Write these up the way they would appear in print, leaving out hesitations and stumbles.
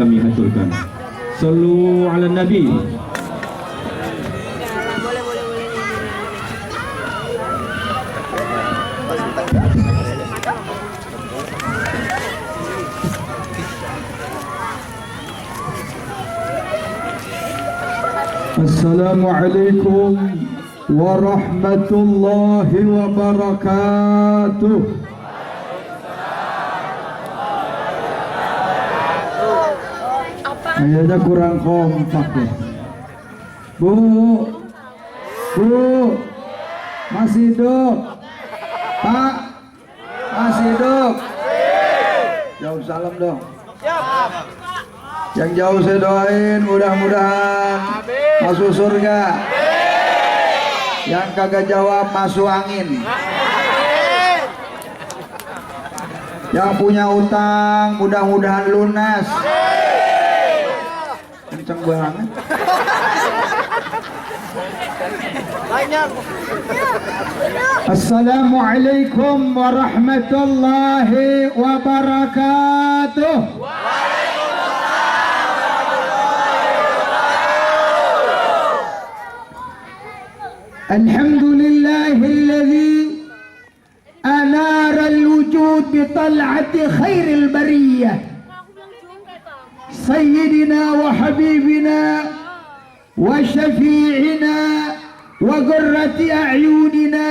kami haturkan. Sallu ala Nabi. Assalamualaikum warahmatullahi wabarakatuh. Kayaknya kurang kompak ya. Bu, masih hidup? Pak, masih hidup? Jauh salam dong. Yang jauh saya doain mudah-mudahan masuk surga. Yang kagak jawab masuk angin. Yang punya utang mudah-mudahan lunas. Kenceng banget. Assalamualaikum warahmatullahi wabarakatuh. الحمد لله الذي أنار الوجود بطلعة خير البرية سيدنا وحبيبنا وشفيعنا وقرة أعيننا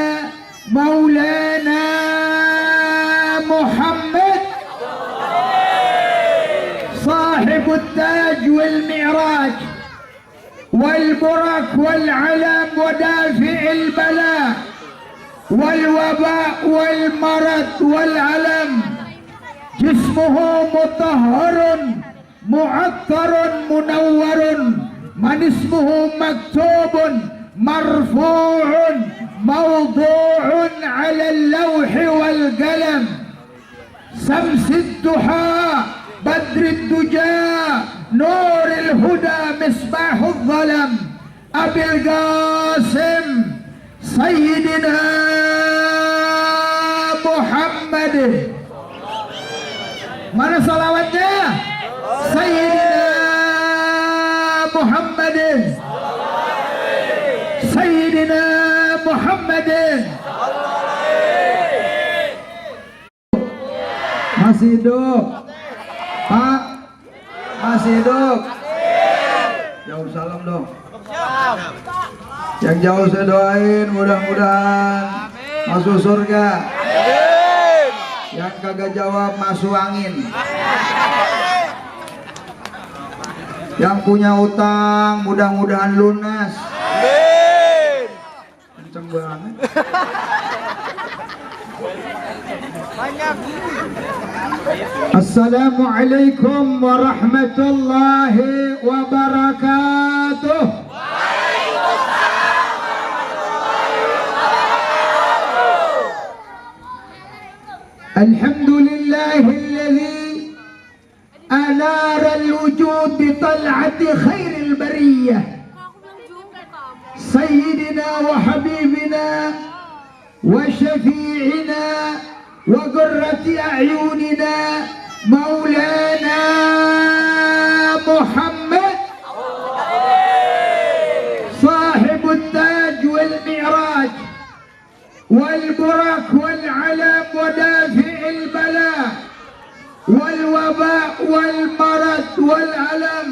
مولانا محمد صاحب التاج والمعراج والبرك والعلم ودافع البلاء والوباء والمرض والعلم جسمه مطهر معطر منور من اسمه مكتوب مرفوع موضوع على اللوح والقلم شمس الضحى بدر الدجى نور الهدى مصباح الظلم أبي القاسم سيدنا محمد. Mana salawatnya? Sayyidina Muhammadin. Sayyidina Muhammadin. Masih hidup? Pak, masih hidup? Jauh salam dong. Yang jauh saya doain mudah-mudahan masuk surga. Yang kagak jawab masuk angin. Yang punya utang mudah-mudahan lunas. Kenceng banget. Assalamualaikum warahmatullahi wabarakatuh. الحمد لله الذي أنار الوجود بطلعة خير البرية سيدنا وحبيبنا وشفيعنا وقرة أعيننا مولانا محمد صاحب التاج والمعراج والبرك والعلم ودافع البلاء والوباء والمرض والعلم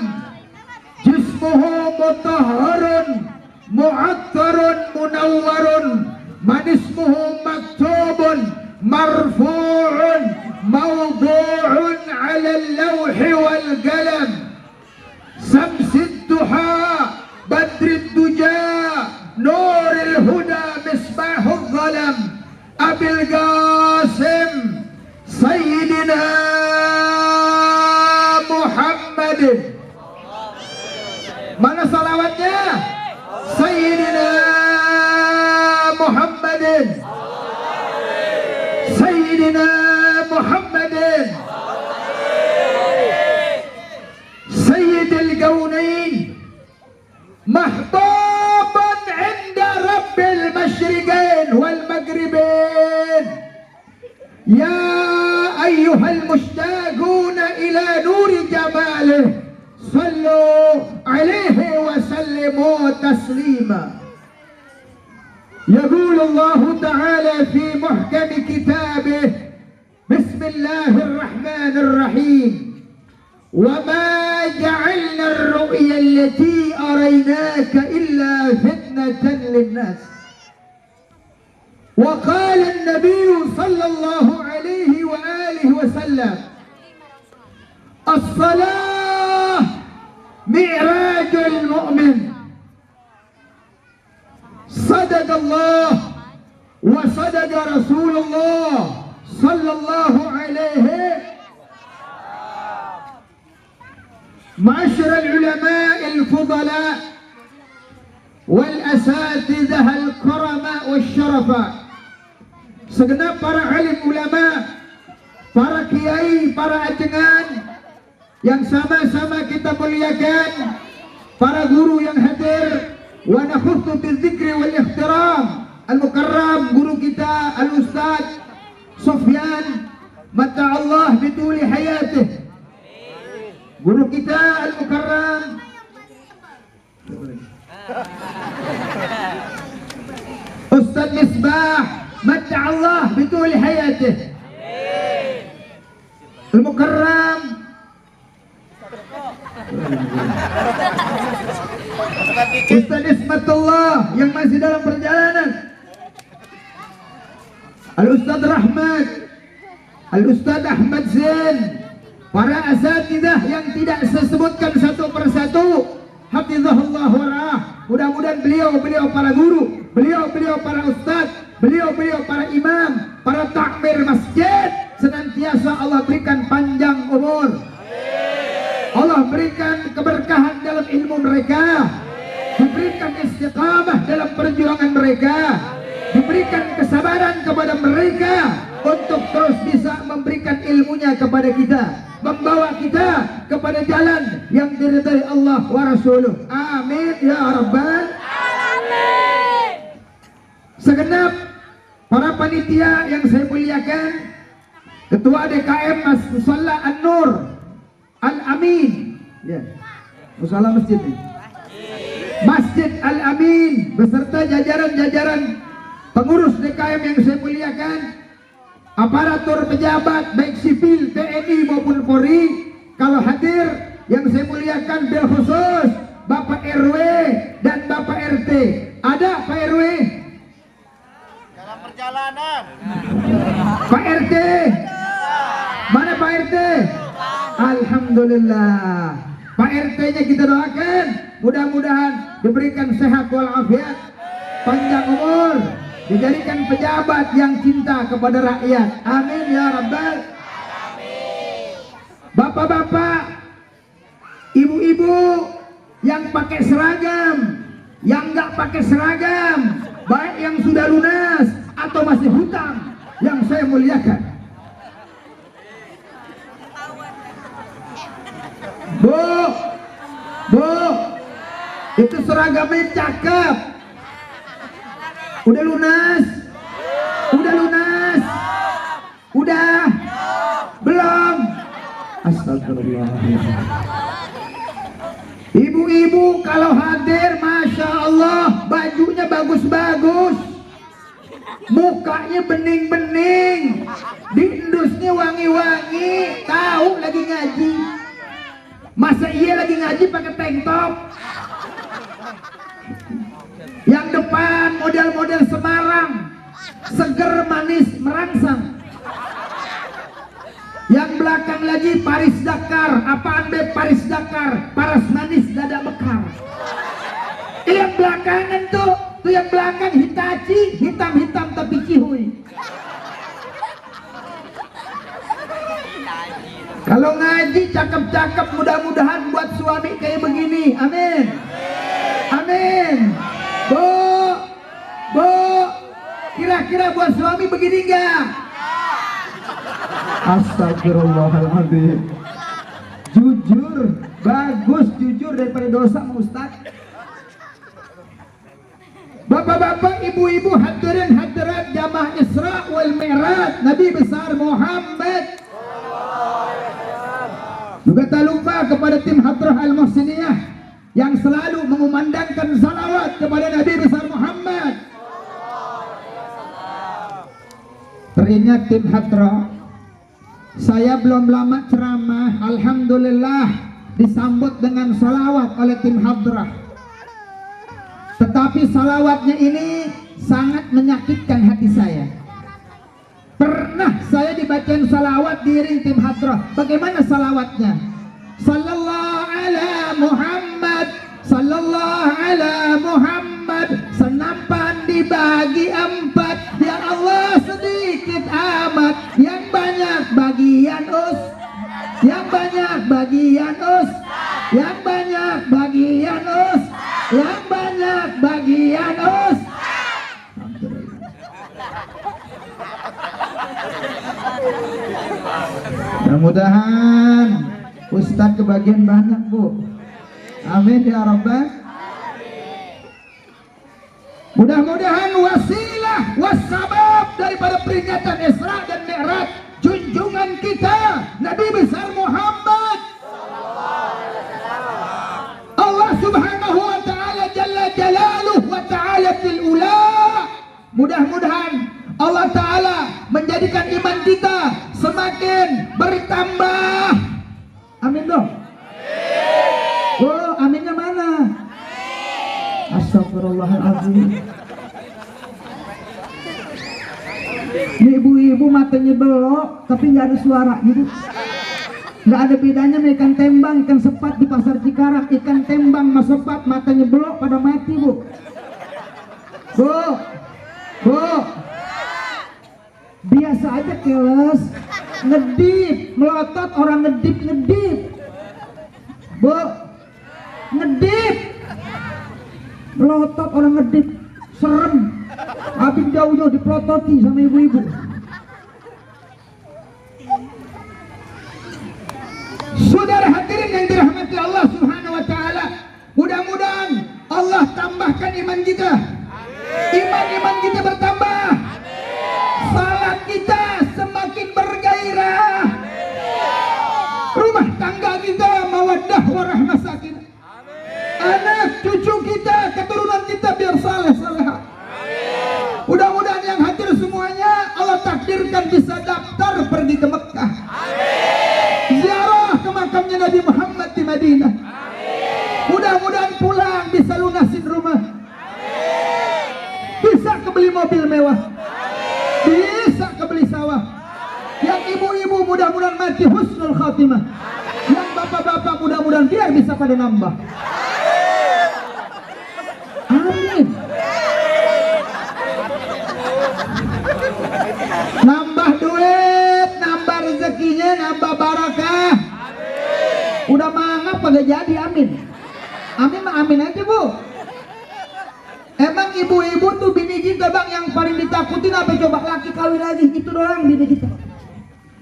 جسمه مطهر معطر منور من اسمه مكتوب مرفوع موضوع على اللوح والقلم شمس الضحى بدر الدجى نور الهدى مصباح الظلم أبي القاسم سيدنا محمد. Mana salawatnya? Sayyidina Muhammadin. Sayyidina Muhammadin. Sayyid al-Kawnain mahbuban 'inda Rabbil Mashriqain wal Maghribain. Ya ayyuhal mushtaquna ila nuri jamalih صلوا عليه وسلموا تسليما. يقول الله تعالى في محكم كتابه: بسم الله الرحمن الرحيم وما جعلنا الرؤيا التي أريناك إلا فتنة للناس. وقال النبي صلى الله عليه وآله وسلم: الصلاة معراج المؤمن. صدق الله وصدق رسول الله صلى الله عليه. معاشر العلماء الفضلاء والأساتذة الكرماء والشرفاء, segenap para alim ulama, para kiai, para ajengan yang sama-sama kita muliakan, para guru yang hadir, wa nakhuttu bizikri wal ihtiram al-mukarram guru kita al-Ustaz Sufyan mata'allah bituli hayatih, guru kita al-mukarram Ustaz Misbah mata'allah bituli hayatih, al-mukarram Ustaz Ismatullah yang masih dalam perjalanan, Al-Ustaz Rahmat, Al-Ustaz Ahmad Zain, para asatidzah yang tidak saya sebutkan satu persatu, hafizahullah wara'ah. Mudah-mudahan beliau para guru, beliau para ustaz, beliau para imam, para takmir masjid, senantiasa Allah berikan panjang umur, Allah berikan keberkahan dalam ilmu mereka, diberikan istiqamah dalam perjuangan mereka, diberikan kesabaran kepada mereka untuk terus bisa memberikan ilmunya kepada kita, membawa kita kepada jalan yang diridhai Allah wa Rasuluh. Amin ya rabbal alamin. Segenap para panitia yang saya muliakan, Ketua DKM Musalla An-Nur Al-Amin, ya, musalla masjid ini, Masjid Al-Amin beserta jajaran-jajaran pengurus DKM yang saya muliakan, aparatur pejabat baik sipil, TNI maupun Polri, kalau hadir yang saya muliakan bil khusus Bapak RW dan Bapak RT. Ada Pak RW? Dalam perjalanan. Pak RT? Mana Pak RT? Alhamdulillah. Pak RT-nya kita doakan mudah-mudahan diberikan sehat walafiat, panjang umur, dijadikan pejabat yang cinta kepada rakyat. Amin ya rabbal alamin. Bapak-bapak, ibu-ibu yang pakai seragam, yang nggak pakai seragam, baik yang sudah lunas atau masih hutang, yang saya muliakan. Bu, itu seragamnya cakep. Udah lunas? Udah? Belum? Astagfirullahaladzim. Ibu-ibu kalau hadir, Masya Allah, bajunya bagus-bagus, mukanya bening-bening, diindusnya wangi-wangi, tahu lagi ngaji. Masa iya lagi ngaji pakai tank top? Yang depan model-model Semarang, seger manis merangsang. Yang belakang lagi Paris Dakar. Apaan be Paris Dakar? Paras manis dada bekar. Yang belakangan tuh yang belakang Hitachi, hitam-hitam tapi cihuy. Kalau ngaji cakep-cakep, mudah-mudahan buat suami kayak begini. Amin. Amin. Bu, kira-kira buat suami begini enggak? Astagfirullahaladzim. Jujur, bagus, jujur daripada dosa Ustaz. Bapak-bapak, ibu-ibu, hadirin hadirat jamaah Isra wal Mi'raj Nabi besar Muhammad. Juga tak lupa kepada tim Hadrah Al-Muhsin Teringat tim Hadra, saya belum lama ceramah, alhamdulillah disambut dengan salawat oleh tim Hadra. Tetapi salawatnya ini sangat menyakitkan hati saya. Pernah saya dibacain salawat diiring tim Hadra. Bagaimana salawatnya? Sallallahu ala Muhammad, sallallahu ala Muhammad, senampan dibagi 4. Ya Allah sedikit amat, yang banyak bagian us, yang banyak bagian us, yang banyak bagian us, yang banyak bagian us. Mudah-mudahan Ustadz kebagian banyak, Bu. Amin ya Rabbal. Mudah-mudahan wasilah wasabab daripada peringatan Isra dan Mi'raj junjungan kita Nabi besar Muhammad, Allah subhanahu wa ta'ala jalla jalaluh wa ta'ala fil ula, mudah-mudahan Allah ta'ala menjadikan iman kita semakin bertambah. Amin dong. Oh, aminnya mana? Astagfirullahaladzim. Ini ibu-ibu matanya belok tapi nggak ada suara gitu. Nggak ada bedanya sama ikan tembang, ikan sepat di pasar Cikarang. Ikan tembang sama sepat matanya belok pada mati, Bu. Bu, biasa aja keles, ngedip, melotot orang ngedip. Bu, ngedip, melotot orang ngedip, serem. Habis jauh-jauh dipelototi sama ibu-ibu. Saudara hadirin yang dirahmati Allah subhanahu wa ta'ala, mudah-mudahan Allah tambahkan iman kita. Iman kita bertambah. Salat kita semakin bergairah. Rumah tangga kita mawaddah warahmah sakinah. Anak cucu kita, keturunan kita biar saleh-salehah. Mudah-mudahan yang hadir semuanya Allah takdirkan bisa daftar pergi ke Mekah. Ziarah ke makamnya Nabi Muhammad di Madinah. Mudah-mudahan pulang bisa lunasin rumah. Bisa kebeli mobil mewah. Bisa kebeli sawah. Yang ibu-ibu mudah-mudahan mati husnul khatimah. Yang bapak-bapak mudah-mudahan biar bisa pada nambah. Amin. Nambah duit, nambah rezekinya, nambah barakah. Udah mangap kagak jadi, amin. Amin mah amin aja, Bu. Emang ibu-ibu tuh bini kita bang yang paling ditakutin apa coba? Laki kawin lagi, itu doang bini kita.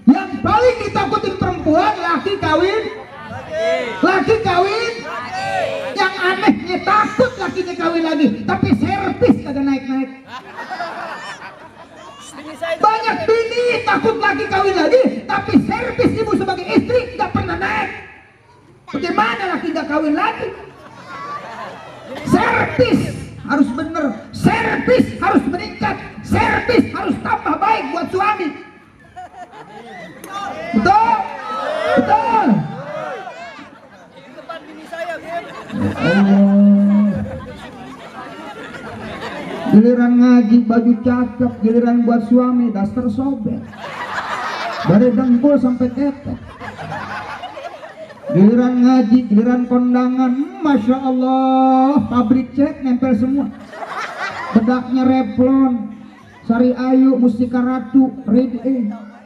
Yang paling ditakutin perempuan, laki kawin. Laki kawin. Yang anehnya takut lakinya kawin lagi, tapi servis kagak naik-naik. Banyak bini takut laki kawin lagi, tapi servis ibu sebagai istri gak pernah naik. Bagaimana laki gak kawin lagi? Servis harus bener, servis harus meningkat, servis harus tambah baik buat suami. Betul? Betul. Giliran ngaji baju cakep, giliran buat suami daster sobek, dari dengkul sampai ketek. Giliran ngaji, giliran kondangan, masya Allah, pabrik cek nempel semua. Bedaknya Revlon, Sari Ayu, Mustika Ratu, Red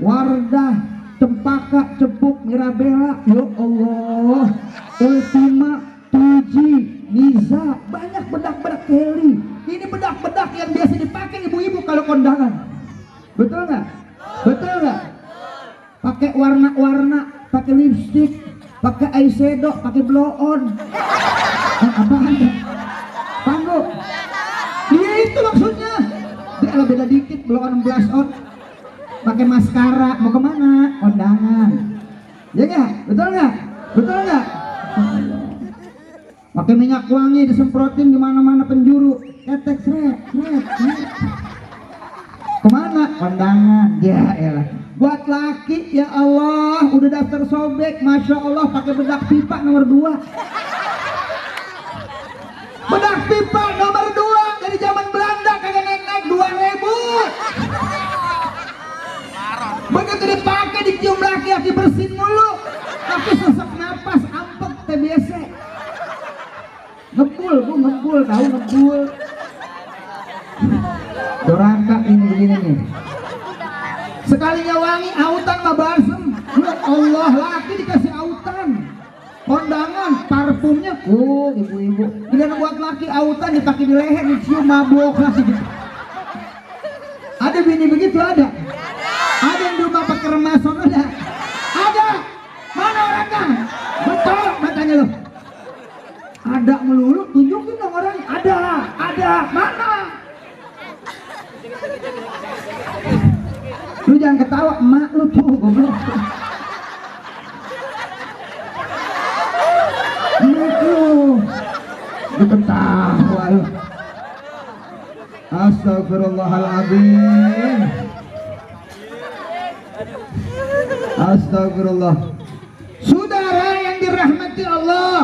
Wardah, Cempaka, Cepuk, Mirabella, ya Allah, Ultima, Tuji, Niza, banyak bedak-bedak Kelly. Ini bedak-bedak yang biasa dipakai ibu-ibu kalau kondangan. Betul nggak? Betul nggak? Pakai warna-warna, pakai lipstick, pakai eyeshadow, pakai blow on. Apaan ya? Panggo. Iya itu maksudnya. Dia kalau beda dikit blow on, blush on. Pakai maskara, mau kemana? Kondangan. Ya nggak? Betul nggak? Betul nggak? Pakai minyak wangi disemprotin di mana-mana penjuru. Ketek seret. Kemana? Kondangan. Ya elah. Buat laki ya Allah udah daftar sobek, masya Allah pakai bedak pipa nomor 2. Bedak pipa nomor 2 dari zaman Belanda kagak naik 2000. Begitu dipakai dicium laki-laki bersin mulu, tapi sesak napas ampek TBC. Ngebul, bu ngebul, tahu ngebul. Doraka ini begini nih. Sekalinya wangi autan mah balsem. Ya Allah, laki dikasih autan. Kondangan parfumnya ibu-ibu. Giliran buat laki autan dipakai di leher dicium mabok lagi. Ada bini begitu ada? Ada yang di rumah pakai remason ada? Ada. Mana orangnya? Betul matanya lo. Ada melulu, tunjukin dong orang. Ada. Mana? Lu jangan ketawa, emak lu tuh goblok. Emak lu ketawa lu. Astagfirullahaladzim. Astagfirullah. Saudara yang dirahmati Allah,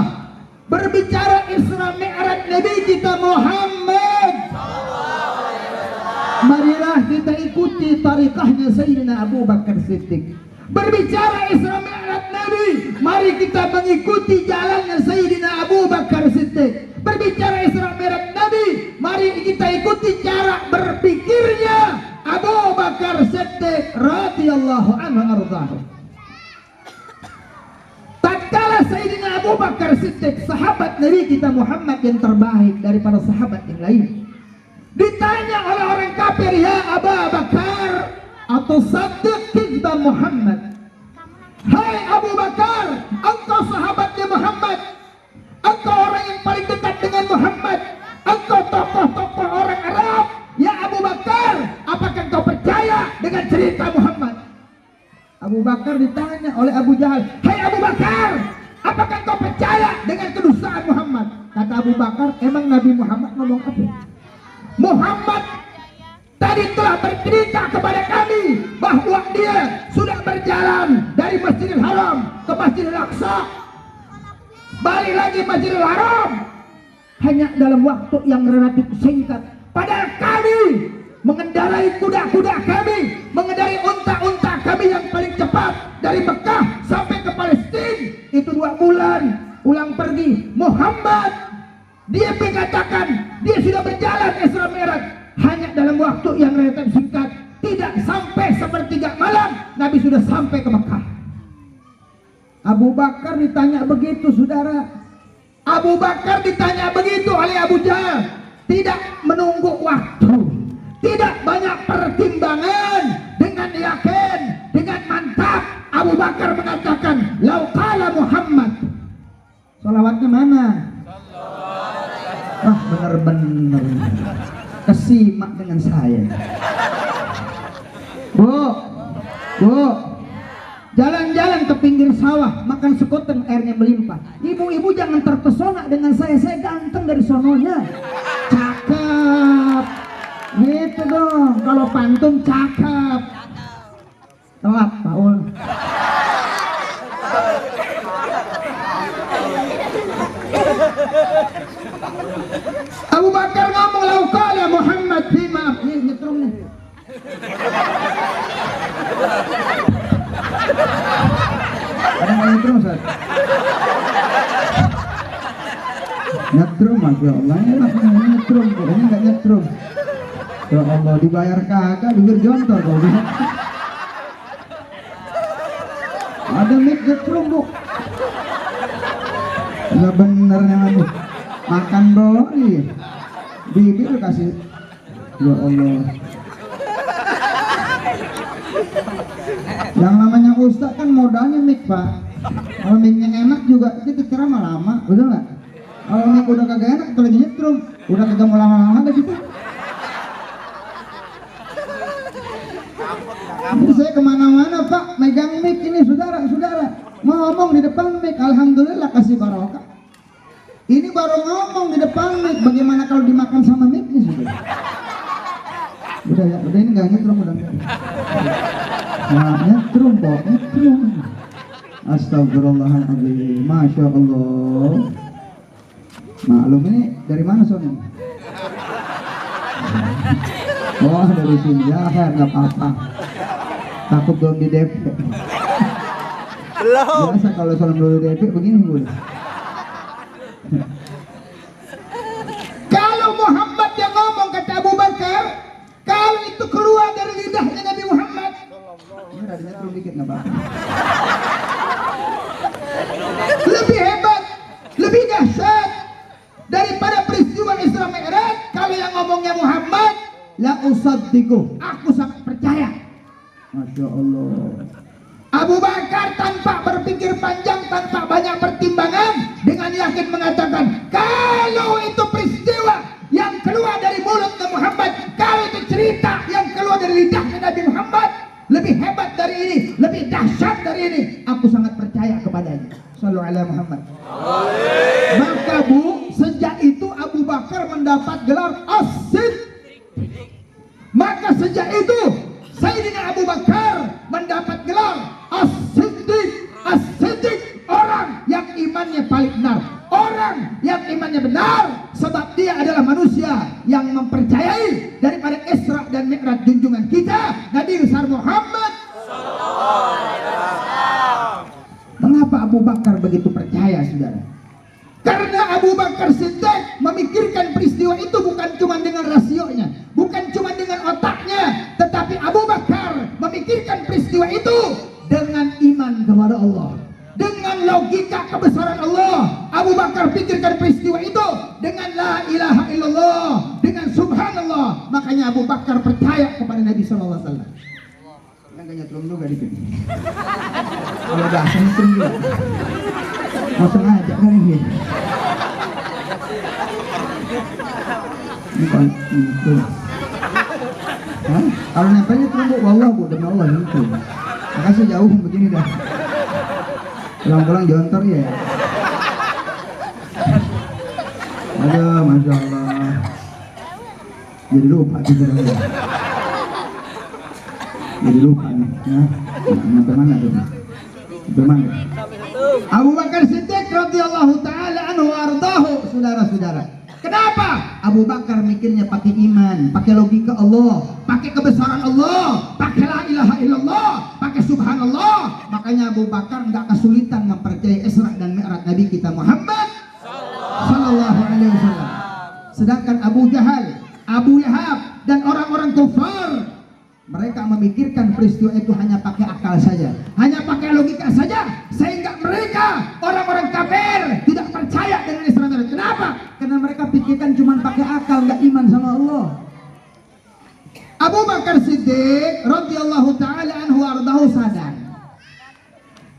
berbicara Isra Mi'raj Nabi kita Muhammad, marilah kita ikuti tarikahnya Sayyidina Abu Bakar Siddiq. Berbicara Isra Mi'raj Nabi, mari kita mengikuti jalannya Sayyidina Abu Bakar Siddiq. Berbicara Isra Mi'raj Nabi, mari kita ikuti cara berpikirnya Abu Bakar Siddiq radhiyallahu anhu ardhahu. Tatkala Sayyidina Abu Bakar Siddiq, sahabat Nabi kita Muhammad yang terbaik dari para sahabat yang lain, ditanya oleh orang kafir, ya Abu Bakar atau Siddiq kizba Muhammad. Hai Abu Bakar, engkau sahabatnya Muhammad, engkau orang yang paling dekat dengan Muhammad, engkau tokoh-tokoh orang Arab. Ya Abu Bakar, apakah engkau percaya dengan cerita Muhammad? Abu Bakar ditanya oleh Abu Jahal, hai Abu Bakar, apakah engkau percaya dengan kedustaan Muhammad? Kata Abu Bakar, emang Nabi Muhammad ngomong apa? Muhammad tadi telah bercerita kepada kami bahwa dia sudah berjalan dari Masjidil Haram ke Masjidil Aqsa, balik lagi Masjidil Haram hanya dalam waktu yang relatif singkat. Padahal kami mengendarai kuda-kuda kami, mengendarai unta-unta kami yang paling cepat dari Mekah sampai ke Palestina itu 2 bulan pulang pergi. Muhammad dia mengatakan dia sudah berjalan Isra Mi'raj hanya dalam waktu yang relatif singkat, tidak sampai sepertiga malam Nabi sudah sampai ke Mekah. Abu Bakar ditanya begitu, saudara. Abu Bakar ditanya begitu oleh Abu Jahal, tidak menunggu waktu, tidak banyak pertimbangan, dengan yakin, dengan mantap Abu Bakar mengatakan, lau qala Muhammad. Salawatnya mana? Wah bener-bener kesimak dengan saya. Bu, jalan-jalan ke pinggir sawah, makan sekuteng airnya melimpah. Ibu-ibu jangan terpesona dengan saya ganteng dari sononya. Cakep, gitu dong. Kalau pantun cakep. Telat Pak Ul. Abu Bakar ngomong, lau qala Muhammad fi maaf. Nih nyetrum nih. Ada nggak nyetrum Ustaz? Nyetrum, Masya Allah. Enak nih nyetrum, ini nggak nyetrum. Ya Allah, dibayar kagak, bibir jontor kok. Ada mic nyetrum bu. Nggak bener yang makan doi, bibir kasih. Ya Allah. Yang namanya ustaz kan modalnya mic Pak. Kalau micnya enak juga kita ceramah lama, betul nggak? Kalau mic udah kagak enak, kalau lagi nyetrum, udah kagak mau lama-lama deh gitu. Jadi saya kemana-mana Pak, megang mic ini saudara-saudara, mau ngomong di depan mic, alhamdulillah kasih barokah. Ini baru ngomong di depan mic, bagaimana kalau dimakan sama mic nih saudara? Udah ini nggak nyetrum udah. Nah, nyetrum kok, nyetrum. Astagfirullahaladzim, Masya Allah. Maklum ini dari mana Sony? Oh dari sini ya, nggak apa-apa. Takut belum di DP. Biasa kalau salam dulu DP begini Bu. Kalau Muhammad yang ngomong kata Abu Bakar, kalau itu keluar dari lidahnya Nabi Muhammad, ini radionya turun dikit nggak apa-apa. Lebih hebat, lebih dahsyat daripada peristiwa Isra Mi'raj. Kalau yang ngomongnya Muhammad, la usaddiqu, aku sangat percaya. Masya Allah. Abu Bakar tanpa berpikir panjang, tanpa banyak pertimbangan, dengan yakin mengatakan, kalau itu peristiwa yang keluar dari mulutnya Muhammad, kalau itu cerita yang keluar dari lidahnya Nabi Muhammad, lebih hebat dari ini, lebih dahsyat dari ini, aku sangat percaya kepadanya. Sallallahu alaihi Muhammad. Maka Bu, sejak itu Abu Bakar mendapat gelar As-Siddiq. Maka sejak itu Sayyidina Abu Bakar mendapat gelar As-Siddiq. As-Siddiq, orang yang imannya paling benar, orang yang imannya benar, sebab dia adalah manusia yang mempercayai daripada Isra dan Mi'raj junjungan kita Nabi besar Muhammad. Mengapa Abu Bakar begitu percaya, saudara? Karena Abu Bakar Siddiq memikirkan peristiwa itu bukan cuma dengan rasionya, bukan cuma dengan otaknya, tetapi Abu Bakar memikirkan peristiwa itu dengan iman kepada Allah, dengan logika kebesaran Allah. Abu Bakar pikirkan peristiwa itu dengan la ilaha illallah, dengan subhanallah. Makanya Abu Bakar percaya kepada Nabi sallallahu alaihi wasallam. Yang gak nyetrum juga dikit. Kalau bahasa nyetrum juga. Mau sengaja kan ini. Ini kan itu. Kalau nempelnya terus wallah Bu, demi Allah itu. Makasih jauh begini dah. Pulang-pulang jontor ya. Aduh, Masya Allah. Jadi lupa juga. Jadi lupa nih. Nah, sampai mana tuh? Sampai mana? Abu Bakar Siddiq radhiyallahu taala anhu ardahu, saudara-saudara. Kenapa? Abu Bakar mikirnya pakai iman, pakai logika Allah, pakai kebesaran Allah, pakai la ilaha illallah, pakai subhanallah. Makanya Abu Bakar enggak kesulitan mempercayai Isra dan Mi'raj Nabi kita Muhammad sallallahu alaihi wasallam. Sedangkan Abu Jahal, Abu Lahab dan orang-orang kafir, mereka memikirkan peristiwa itu hanya pakai akal saja, hanya pakai logika saja, sehingga mereka orang-orang kafir tidak percaya dengan Isra Mi'raj. Kenapa? Karena mereka pikirkan cuma pakai akal, nggak iman sama Allah. Abu Bakar Siddiq radhiyallahu taala anhu ardahu sadar,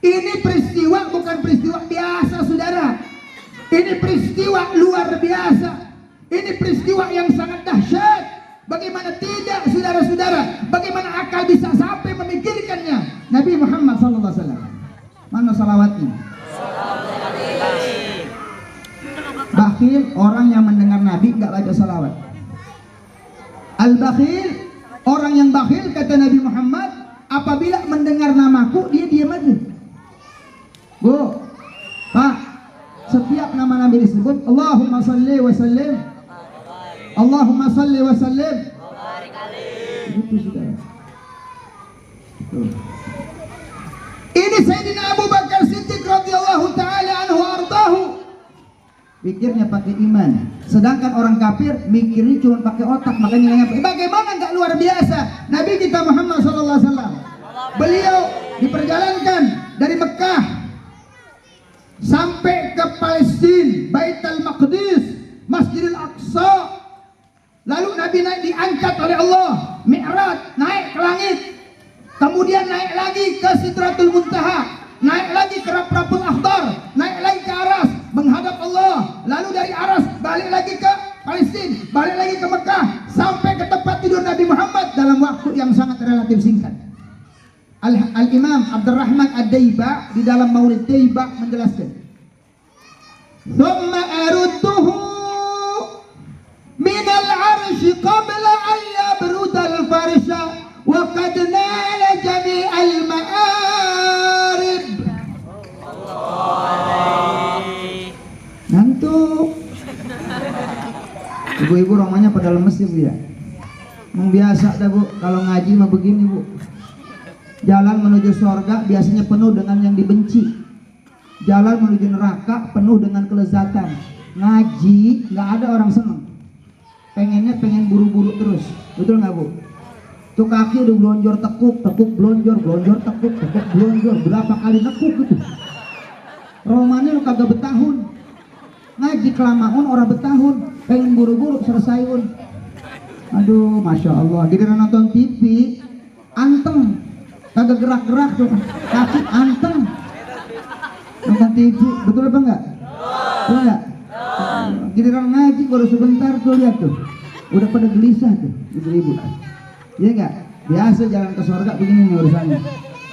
ini peristiwa bukan peristiwa biasa, saudara. Ini peristiwa luar biasa. Ini peristiwa yang sangat dahsyat. Bagaimana tidak, saudara-saudara? Bagaimana akal bisa sampai memikirkannya? Nabi Muhammad SAW. Mana salawatnya? Bakhil, orang yang mendengar Nabi nggak baca salawat. Al-bakhil, orang yang bakhil, kata Nabi Muhammad, apabila mendengar namaku dia diam aja. Bu, Pak, setiap nama Nabi disebut, Allahumma salli wa sallim, Allahumma salli wa sallim. Itu sudah. Ini Sayyidina Abu Bakar Siddiq radhiyallahu taala anhu ardahu. Pikirnya pakai iman. Sedangkan orang kafir mikirnya cuma pakai otak. Makanya bagaimana enggak luar biasa Nabi kita Muhammad sallallahu alaihi wasallam. Beliau diperjalankan dari Mekah sampai ke Palestina, Baitul Maqdis, Masjidil Aqsa. Lalu Nabi naik diangkat oleh Allah, Mi'raj, naik ke langit. Kemudian naik lagi ke Sidratul Muntaha, naik lagi ke Rabbul Akhdar, naik lagi ke Aras, menghadap Allah. Lalu dari Aras balik lagi ke Palestina, balik lagi ke Mekah, sampai ke tempat tidur Nabi Muhammad dalam waktu yang sangat relatif singkat. Al-Imam Abdurrahman Ad-Daiba di dalam Maulid Daiba menjelaskan, "Tsumma arudduhu minal arshi qabla an yabrudal Ibu-ibu rumahnya pada lemes ya Bu ya. Emang biasa dah Bu, kalau ngaji mah begini Bu. Jalan menuju surga biasanya penuh dengan yang dibenci. Jalan menuju neraka penuh dengan kelezatan. Ngaji nggak ada orang seneng. Pengennya pengen buru-buru terus. Betul nggak Bu? Tuh kaki udah blonjor tekuk, tekuk blonjor, blonjor tekuk, tekuk blonjor. Berapa kali nekuk gitu. Romannya lu kagak betahun. Ngaji kelamaan orang betahun. Pengen buru-buru selesaiun. Aduh, Masya Allah. Giliran nonton TV anteng, kagak gerak-gerak tuh kaki anteng. Nonton TV, betul apa enggak? Betul enggak? Giliran ngaji baru sebentar tuh lihat tuh, udah pada gelisah tuh ibu-ibu. Iya enggak? Biasa jalan ke surga begini nih urusannya.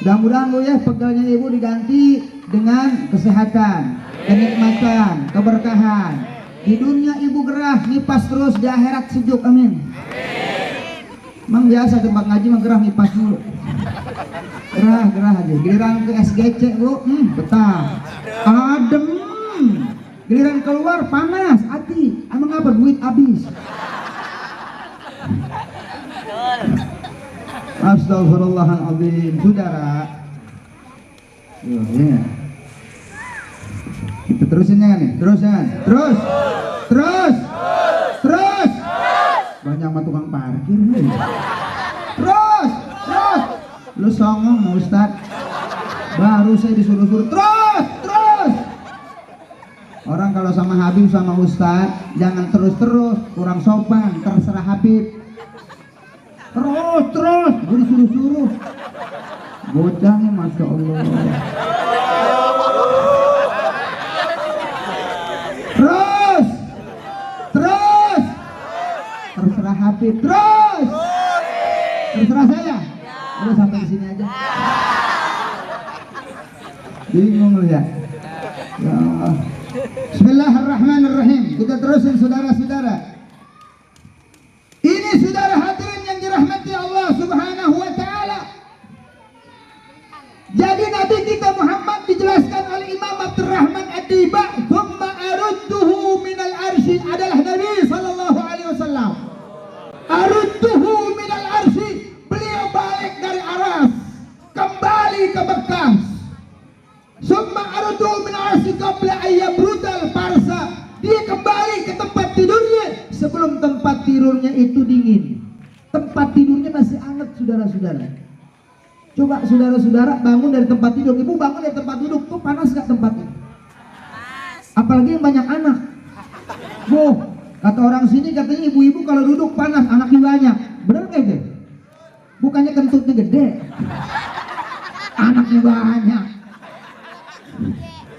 Mudah-mudahan Bu ya pegelnya ibu diganti dengan kesehatan, kenikmatan, keberkahan. Di dunia ibu gerah, nipas terus, di akhirat sejuk, amin. Emang biasa tempat ngaji mah gerah nipas dulu. Gerah aja. Giliran ke SGC Bu, betah, adem. Giliran keluar panas, hati. Emang apa duit habis. Astagfirullahaladzim, saudara. Ya. Kita terusin ya nih, terus. Banyak sama tukang parkir nih. Terus. Lu songong Ustaz. Baru saya disuruh-suruh terus. Orang kalau sama Habib sama Ustaz jangan terus, kurang sopan, terserah Habib. Terus, gue disuruh-suruh. Bocahnya Masya Allah. Terus. Terserah Habib. Terserah saya. Udah sampai di sini aja. Bingung lu ya. Ya Allah. Bismillahirrahmanirrahim. Kita terusin saudara-saudara. Ini saudara hadirin yang dirahmati Allah Subhanahu wa taala. Jadi Nabi kita Muhammad dijelaskan oleh Imam Abdurrahman Ad-Diba, "Tsumma arudduhu minal arsy" adalah Nabi sallallahu alaihi wasallam. Arudduhu minal arsy, beliau balik dari Aras, kembali ke Bekas. Tsumma arudduhu minal arsy qabla ayyabrutal farsa, dia kembali ke tempat tidurnya sebelum tempat tidurnya itu dingin. Tempat tidurnya masih hangat saudara-saudara. Coba saudara-saudara bangun dari tempat tidur. Ibu bangun dari tempat duduk tuh panas gak tempatnya? Apalagi yang banyak anak. Bu, kata orang sini katanya ibu-ibu kalau duduk panas, anaknya banyak. Bener gak itu? Bukannya kentutnya gede, anaknya banyak.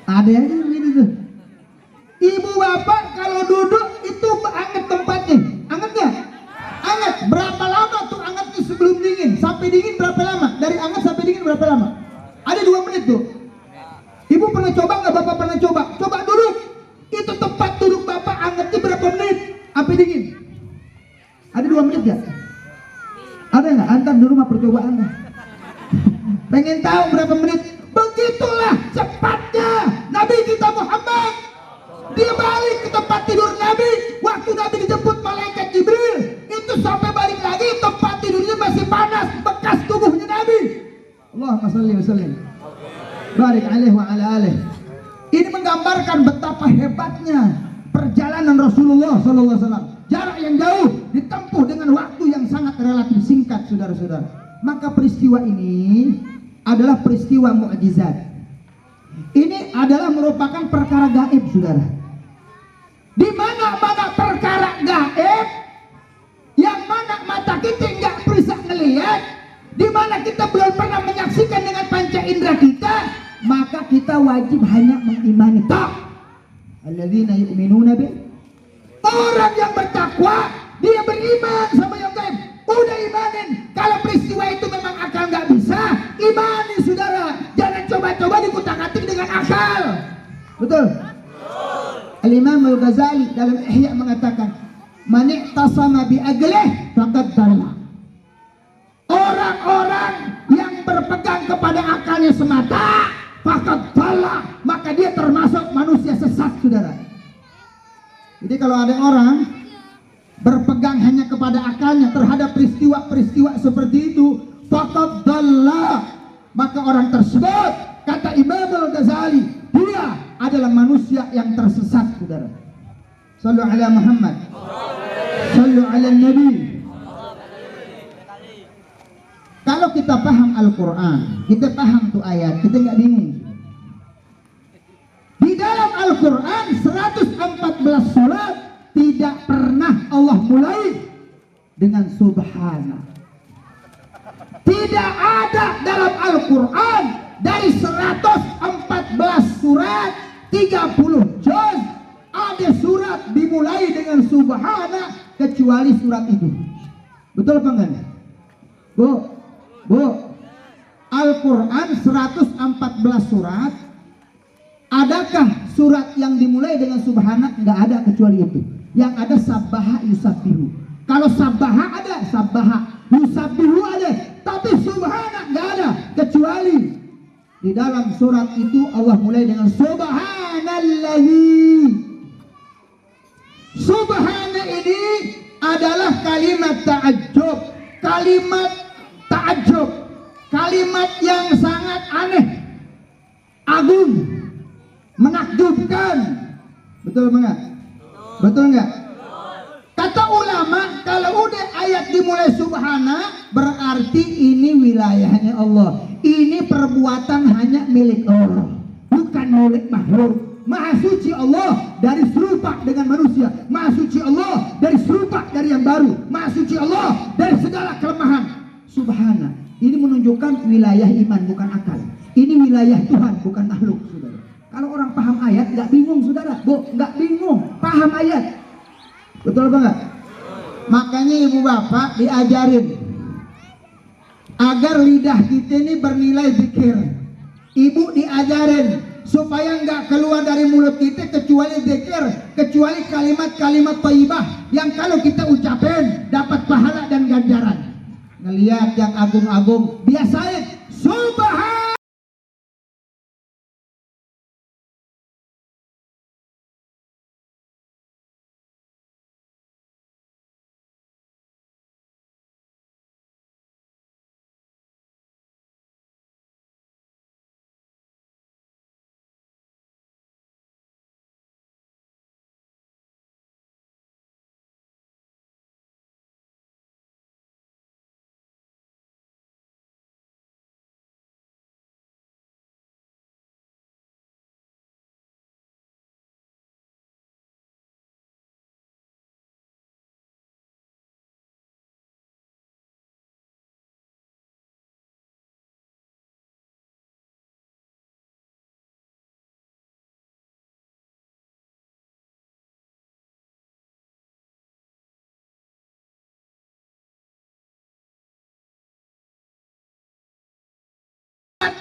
Ada yang begini tuh. Ibu bapak kalau duduk itu hangat tempatnya. Hangat gak? Hangat. Berapa lama tuh hangatnya sebelum dingin? Sampai dingin berapa lama? Dari hangat sampai dingin berapa lama? Ada 2 menit tuh. Ibu pernah coba nggak? Bapak pernah coba? Coba duduk. Itu tempat duduk bapak hangatnya berapa menit? Sampai dingin? Ada 2 menit ya? Ada nggak? Antar di rumah percobaan lah. Pengen tahu berapa menit? Begitulah cepatnya Nabi kita Muhammad. Dia balik ke tempat tidur Nabi. Waktu Nabi dijemput malaikat Jibril, itu sampai balik lagi tempat tidurnya masih panas, bekas tubuhnya Nabi. Allahumma shalli wa sallim barik alaihi wa ala alihi. Ini menggambarkan betapa hebatnya perjalanan Rasulullah sallallahu alaihi wasallam. Jarak yang jauh ditempuh dengan waktu yang sangat relatif singkat, saudara-saudara. Maka peristiwa ini adalah peristiwa mukjizat. Ini adalah merupakan perkara gaib, saudara. Di mana-mana perkara gaib yang mana mata kita nggak bisa ngelihat, di mana kita belum pernah menyaksikan dengan panca indera kita, maka kita wajib hanya mengimani. Alladzina yu'minuna bi, orang yang bertakwa dia beriman sama yang gaib. Udah imanin. Kalau peristiwa itu memang akal nggak bisa, imani saudara. Jangan coba-coba dikutak-atik dengan akal. Betul? Al-Imam Al-Ghazali dalam Ihya mengatakan, "Man i'tasama bi aglih faqad dalla." Orang-orang yang berpegang kepada akalnya semata, faqad dalla, maka dia termasuk manusia sesat, saudara. Jadi kalau ada orang peristiwa-peristiwa seperti itu, faqad dhalla, maka orang tersebut, kata Imam Al-Ghazali, dia adalah manusia yang tersesat, saudara. Sallu ala Muhammad, sallu ala Nabi. Kalau kita paham Al-Quran, kita paham tuh ayat, kita nggak bingung. Di dalam Al-Quran 114 surat tidak pernah Allah mulai dengan subhana. Tidak ada dalam Al-Quran dari 114 surat 30 juz ada surat dimulai dengan subhana kecuali surat itu. Betul apa enggak? Bu, Al-Quran 114 surat, adakah surat yang dimulai dengan subhana? Enggak ada kecuali itu. Yang ada sabbaha yusabbihu. Kalau sabbaha ada, sabbaha yusabbihu ada, tapi subhana enggak ada kecuali di dalam surat itu Allah mulai dengan subhanallazi. Subhana ini adalah kalimat ta'ajjub, kalimat ta'ajjub, kalimat yang sangat aneh, agung, menakjubkan. Betul enggak? Betul enggak? Kata ulama, kalau udah ayat dimulai subhana, berarti ini wilayahnya Allah. Ini perbuatan hanya milik Allah, bukan milik makhluk. Maha suci Allah dari serupa dengan manusia. Maha suci Allah dari serupa dari yang baru. Maha suci Allah dari segala kelemahan. Subhana. Ini menunjukkan wilayah iman, bukan akal. Ini wilayah Tuhan, bukan makhluk, saudara. Kalau orang paham ayat, nggak bingung, saudara. Nggak bingung, paham ayat. Betul apa enggak? Makanya ibu bapak diajarin agar lidah kita ini bernilai zikir. Ibu diajarin supaya nggak keluar dari mulut kita kecuali zikir, kecuali kalimat-kalimat thayyibah yang kalau kita ucapin dapat pahala dan ganjaran. Ngelihat yang agung-agung, biasain subhan.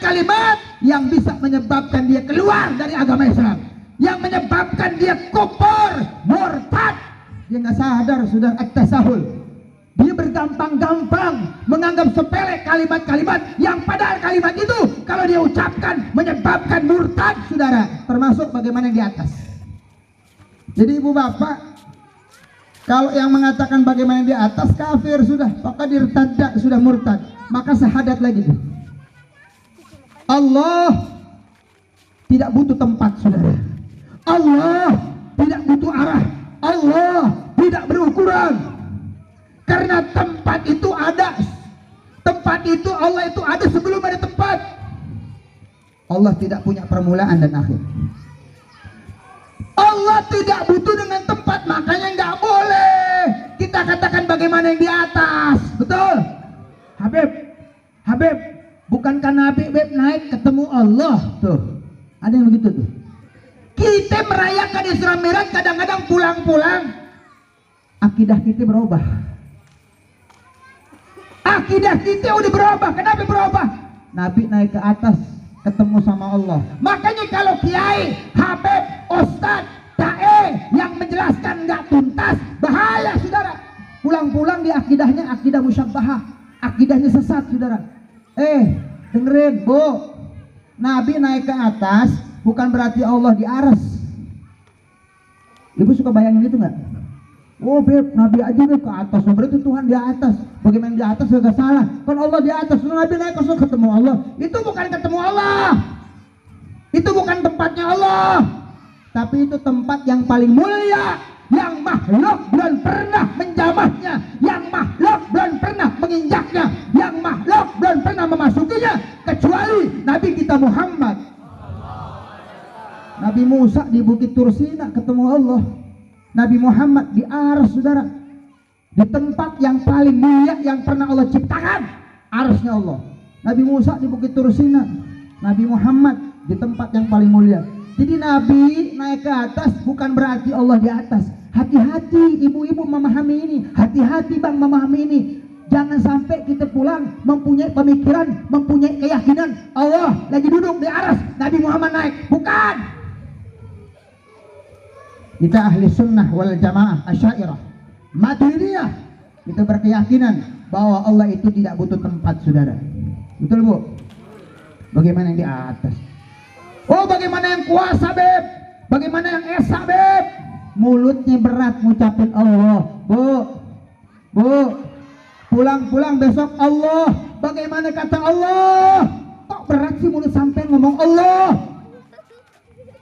Kalimat yang bisa menyebabkan dia keluar dari agama Islam, yang menyebabkan dia kufur, murtad. Dia nggak sadar sudah at-tasahul. Dia bergampang-gampang menganggap sepele kalimat-kalimat yang padahal kalimat itu kalau dia ucapkan menyebabkan murtad, saudara. Termasuk bagaimana yang di atas. Jadi ibu bapak, kalau yang mengatakan bagaimana yang di atas kafir sudah, maka dirtadda, sudah murtad, maka syahadat lagi tuh. Allah tidak butuh tempat, saudara. Allah tidak butuh arah. Allah tidak berukuran. Karena tempat itu ada. Tempat itu, Allah itu ada sebelum ada tempat. Allah tidak punya permulaan dan akhir. Allah tidak butuh dengan tempat, makanya nggak boleh kita katakan bagaimana yang di atas. Betul? Habib, bukankah Nabi naik ketemu Allah tuh? Ada yang begitu tuh. Kita merayakan Isra Mi'raj, kadang-kadang pulang-pulang akidah kita berubah. Akidah kita udah berubah. Kenapa berubah? Nabi naik ke atas ketemu sama Allah. Makanya kalau kiai, habib, ustadz, da'i yang menjelaskan nggak tuntas, bahaya, saudara. Pulang-pulang di akidahnya akidah musyabbahah, akidahnya sesat, saudara. Dengerin, Bu. Nabi naik ke atas bukan berarti Allah di aras. Ibu suka bayangin itu nggak? Oh beb, Nabi aja nih ke atas, berarti Tuhan di atas. Bagaimana di atas gak salah? Kan Allah di atas, Nabi naik ke surga ketemu Allah. Itu bukan ketemu Allah. Itu bukan tempatnya Allah. Tapi itu tempat yang paling mulia, yang makhluk belum pernah menjamahnya, yang makhluk belum pernah menginjaknya, yang makhluk belum pernah memasukinya kecuali Nabi kita Muhammad. Nabi Musa di Bukit Tursina ketemu Allah. Nabi Muhammad di Arsy, saudara, di tempat yang paling mulia yang pernah Allah ciptakan, Arsy-nya Allah. Nabi Musa di Bukit Tursina, Nabi Muhammad di tempat yang paling mulia. Jadi Nabi naik ke atas bukan berarti Allah di atas. Hati-hati ibu-ibu memahami ini, hati-hati bang memahami ini. Jangan sampai kita pulang mempunyai pemikiran, mempunyai keyakinan Allah lagi duduk di aras, Nabi Muhammad naik. Bukan. Kita ahli sunnah wal jamaah Asy'ariyah, Maturidiyah, kita berkeyakinan bahwa Allah itu tidak butuh tempat, saudara. Betul bu? Bagaimana yang di atas? Oh bagaimana yang kuasa beb? Bagaimana yang esa beb? Mulutnya berat ngucapin Allah. Bu, pulang-pulang besok Allah. Bagaimana kata Allah? Kok berat sih mulut sampai ngomong Allah?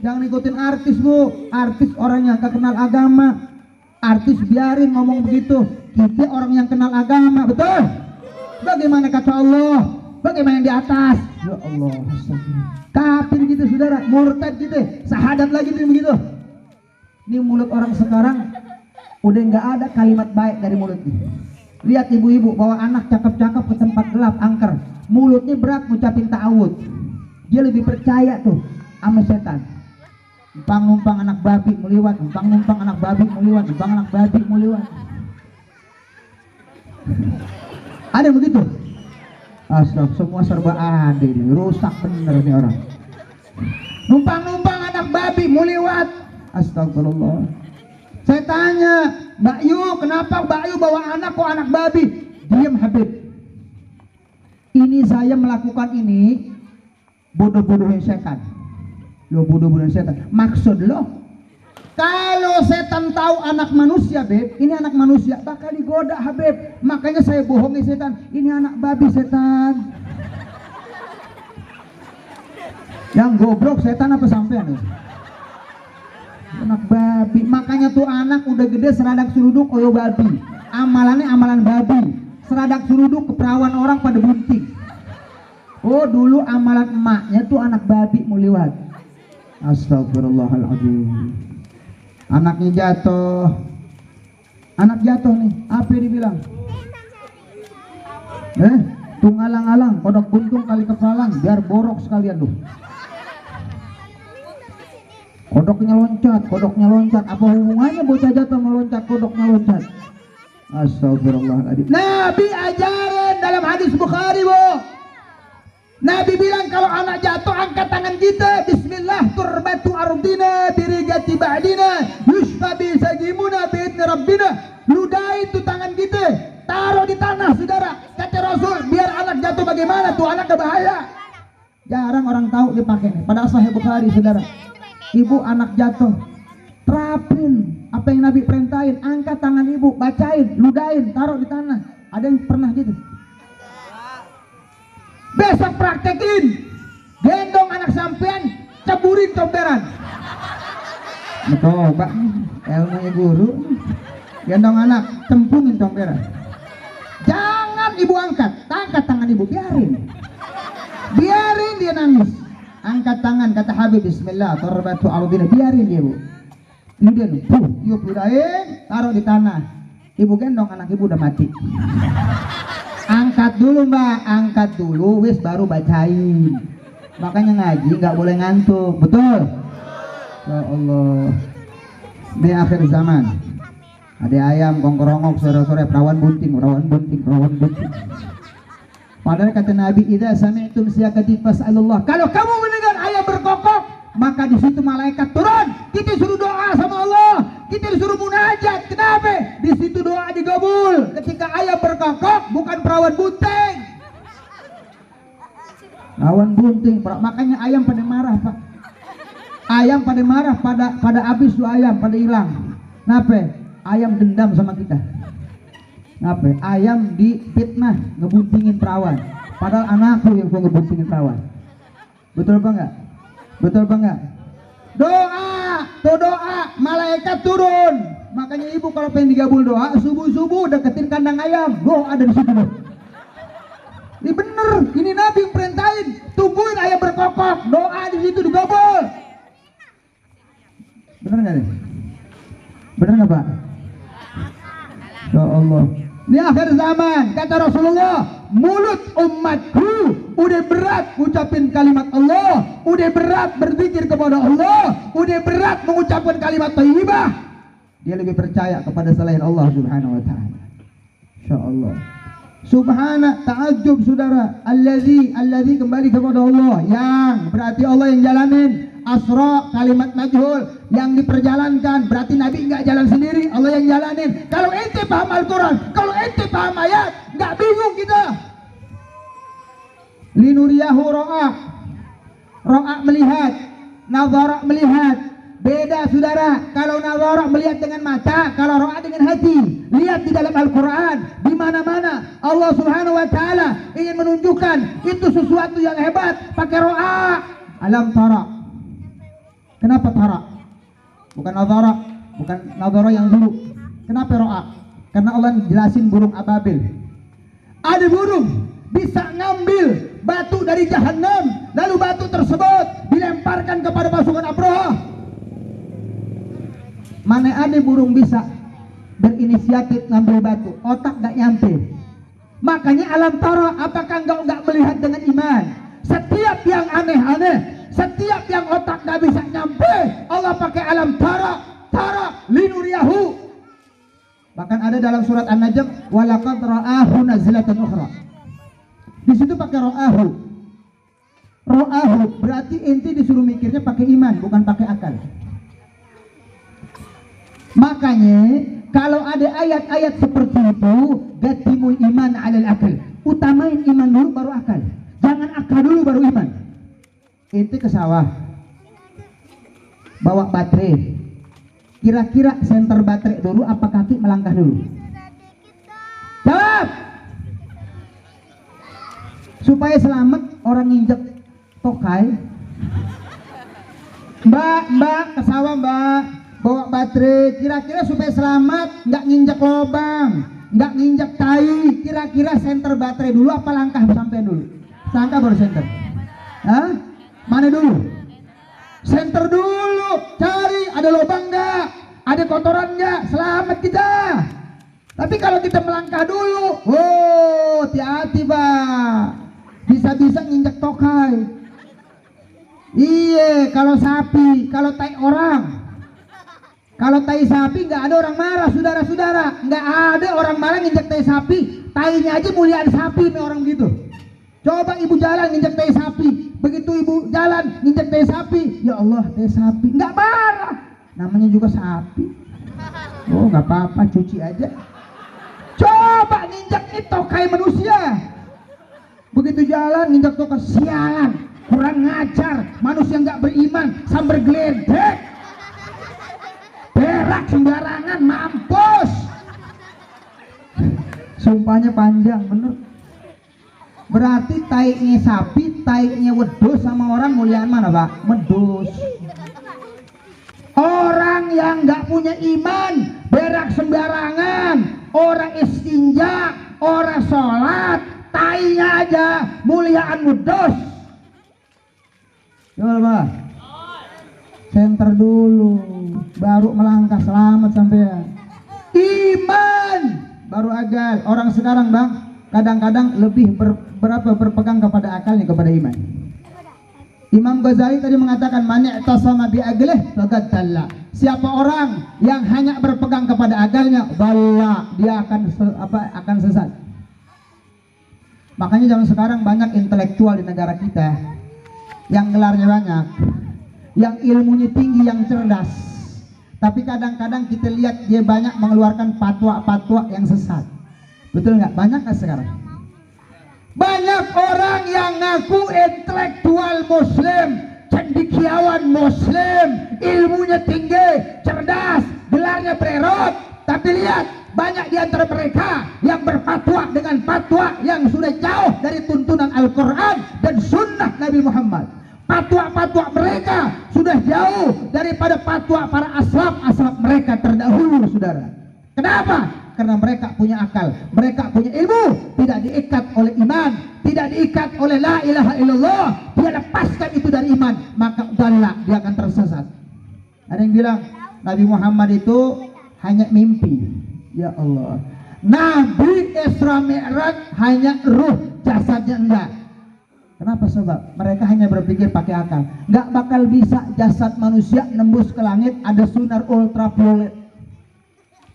Jangan ikutin artis bu, artis orang yang gak kenal agama. Artis biarin ngomong begitu, kita orang yang kenal agama, betul? Bagaimana kata Allah? Bagaimana yang di atas? Ya Allah, kafir gitu saudara, murtad gitu, sahadat lagi tuh begitu. Ini mulut orang sekarang udah nggak ada kalimat baik dari mulutnya. Lihat ibu-ibu bawa anak cakep-cakep ke tempat gelap angker, mulutnya berat ngucapin ta'awud. Dia lebih percaya tuh sama setan. Numpang anak babi meliwat, numpang anak babi meliwat, numpang anak babi meliwat. Ada begitu? Astagfirullah, semua serba ada ini, rusak bener nih orang. Numpang anak babi meliwat. Astagfirullah. Saya tanya, Mbak Yu, kenapa Mbak Yu bawa anak kok anak babi? Diam Habib. Ini saya melakukan ini bodoh-bodohin setan. Lo bodoh-bodohin setan. Maksud lo, kalau setan tahu anak manusia, beb, ini anak manusia, bakal digoda Habib. Makanya saya bohongi setan. Ini anak babi setan. Yang goblok setan apa sampean? Anak babi. Makanya tuh anak udah gede seradak seruduk koyo babi. Amalannya amalan babi. Seradak seruduk keperawan orang pada bunting. Oh dulu amalan emaknya tuh anak babi mau lewat. Astagfirullahaladzim. Anaknya jatuh. Anak jatuh nih, apa yang dibilang? Tunggalang-alang, kodok buntung kali kepalang, biar borok sekalian tuh. Kodoknya loncat. Apa hubungannya bocah jatuh meloncat, kodoknya loncat? Astagfirullahaladzim. Nabi ajaran dalam hadis Bukhari, bu. Nabi bilang kalau anak jatuh angkat tangan kita, bismillah turbatu ardina birigati ba'dina yushfa bi sagimuna bi'idni rabbina. Ludahi itu tangan kita, taruh di tanah, saudara. Kata Rasul, biar anak jatuh bagaimana tuh, anak bahaya. Jarang orang tahu dipakai nih. Pada Sahih Bukhari, saudara. Ibu anak jatuh, terapin apa yang Nabi perintahin, angkat tangan ibu, bacain, ludahin, taruh di tanah. Ada yang pernah gitu? Besok praktekin, gendong anak sampean, ceburin comberan. Coba ilmunya guru, gendong anak, cempungin comberan. Jangan ibu angkat tangan ibu, biarin dia nangis. Angkat tangan, kata Habib, bismillah turbatu ardina, biarin dia bu. Kemudian yuk ludahin, taruh di tanah. Ibu gendong anak ibu udah mati. Angkat dulu mbak, angkat dulu, wis baru bacain. Makanya ngaji nggak boleh ngantuk, betul? Ya Allah. Ini akhir zaman. Ada ayam kongkorongok sore-sore, perawan bunting. Padahal kata Nabi, idza sami'tum siyaqati fas'alullah. Kalau kamu mendengar ayam berkokok, maka di situ malaikat turun. Kita suruh doa sama Allah, kita disuruh munajat. Kenapa? Di situ doa digabul. Ketika ayam berkokok, bukan perawan bunting. Perawan bunting, makanya ayam pada marah, Pak. Ayam pada marah, pada habis tuh ayam, pada hilang. Kenapa? ayam dendam sama kita. Ngapa? Ayam difitnah, ngebuntingin perawan. Padahal anakku yang gua ngebuntingin perawan. Betul apa enggak? Betul apa enggak? Doa, tuh doa, malaikat turun. Makanya ibu kalau pengen digabul doa, subuh-subuh deketin kandang ayam. Doa ada di situ loh. Ini bener, ini Nabi yang perintahin. Tungguin ayam berkokok, doa di situ digabul. Bener nggak nih? Bener nggak Pak? Ya Allah. Di akhir zaman kata Rasulullah, mulut umatku udah berat ucapin kalimat Allah, udah berat berzikir kepada Allah, udah berat mengucapkan kalimat thayyibah. Dia lebih percaya kepada selain Allah Subhanahu wa taala. Insyaallah. Subhana, ta'ajub saudara, allazi kembali kepada Allah, yang berarti Allah yang jalanin. Asra, kalimat majhul, yang diperjalankan, berarti Nabi nggak jalan sendiri, Allah yang jalanin. Kalau ente paham Al-Quran, kalau ente paham ayat, nggak bingung kita. Linuriyahu ro'a melihat, nazara melihat. Beda saudara, kalau nazara melihat dengan mata, kalau ro'a dengan hati. Lihat di dalam Al-Quran, di mana-mana Allah Subhanahu wa taala ingin menunjukkan itu sesuatu yang hebat pakai ro'a. Alam tara. Kenapa tara? Bukan nazara, bukan nazara yang dulu. Kenapa ro'a? Karena Allah jelasin burung ababil. Ada burung bisa ngambil batu dari Jahannam, lalu batu tersebut dilemparkan kepada pasukan Abraha. Mana ada burung bisa berinisiatif ngambil batu, otak gak nyampe. Makanya alam tara, apakah engkau gak melihat dengan iman? Setiap yang aneh-aneh, setiap yang otak gak bisa nyampe, Allah pakai alam tara linuriyahu. Bahkan ada dalam surat An-Najm, walaqad ra'ahu nazlatan ukhra. Di situ pakai ra'ahu. Ra'ahu berarti inti disuruh mikirnya pakai iman, bukan pakai akal. Makanya kalau ada ayat-ayat seperti itu, gatimul iman alal akal. Utamain iman dulu baru akal. Jangan akal dulu baru iman. Inti ke sawah, bawa baterai. Kira-kira senter baterai dulu apa kaki melangkah dulu? Jawab. Supaya selamat orang nginjek tokai. Mbak ke sawah mbak, bawa baterai. Kira-kira supaya selamat nggak nginjek lubang, nggak nginjek tai. Kira-kira senter baterai dulu apa langkah sampai dulu? Langkah baru senter. Hah? Mana dulu? Senter dulu, cari ada lubang nggak, ada kotoran nggak, selamat kita. Tapi kalau kita melangkah dulu, oh hati-hati Pak, bisa-bisa nginjek tokai. Iya, kalau sapi, kalau tai orang, kalau tai sapi nggak ada orang marah, saudara-saudara, nggak ada orang marah nginjek tai sapi, tainya aja muliaan sapi nih orang gitu. Coba ibu jalan nginjek tai sapi, begitu ibu jalan nginjek tai sapi, ya Allah tai sapi, nggak marah, namanya juga sapi. Oh nggak apa-apa, cuci aja. Coba nginjek nih tokai manusia, begitu jalan nginjek tokai, sialan, kurang ngajar, manusia nggak beriman, sambar geledek, berak sembarangan, mampus. Sumpahnya panjang bener. Berarti tainya sapi, tainya wedus sama orang muliaan mana Pak? Wedus. Orang yang nggak punya iman, berak sembarangan, orang istinja, orang sholat, tainya aja muliaan wedus. Coba Pak, senter dulu, baru melangkah selamat sampean. Iman baru agal. Orang sekarang Bang, kadang-kadang lebih berpegang kepada akalnya kepada iman. Imam Ghazali tadi mengatakan man i'tasama bi aqlihi faqad dalla. Siapa orang yang hanya berpegang kepada akalnya, dalla, dia akan sesat. Makanya zaman sekarang banyak intelektual di negara kita yang gelarnya banyak, yang ilmunya tinggi, yang cerdas. Tapi kadang-kadang kita lihat dia banyak mengeluarkan fatwa-fatwa yang sesat. Betul nggak? Banyak nggak sekarang? Banyak orang yang ngaku intelektual muslim, cendekiawan muslim, ilmunya tinggi, cerdas, gelarnya prerot, tapi Tapi lihat, banyak di antara mereka yang berfatwa dengan fatwa yang sudah jauh dari tuntunan Al-Quran dan sunnah Nabi Muhammad. Fatwa-fatwa mereka sudah jauh daripada fatwa para aslaf mereka terdahulu, saudara. Kenapa? Karena mereka punya akal, mereka punya ilmu, tidak diikat oleh iman, tidak diikat oleh la ilaha illallah. Dia lepaskan itu dari iman, maka udahlah dia akan tersesat. Ada yang bilang Nabi Muhammad itu hanya mimpi. Ya Allah, Nabi Isra Mi'raj hanya ruh, jasadnya enggak. Kenapa? Sebab mereka hanya berpikir pakai akal. Enggak bakal bisa jasad manusia nembus ke langit, ada sinar ultraviolet.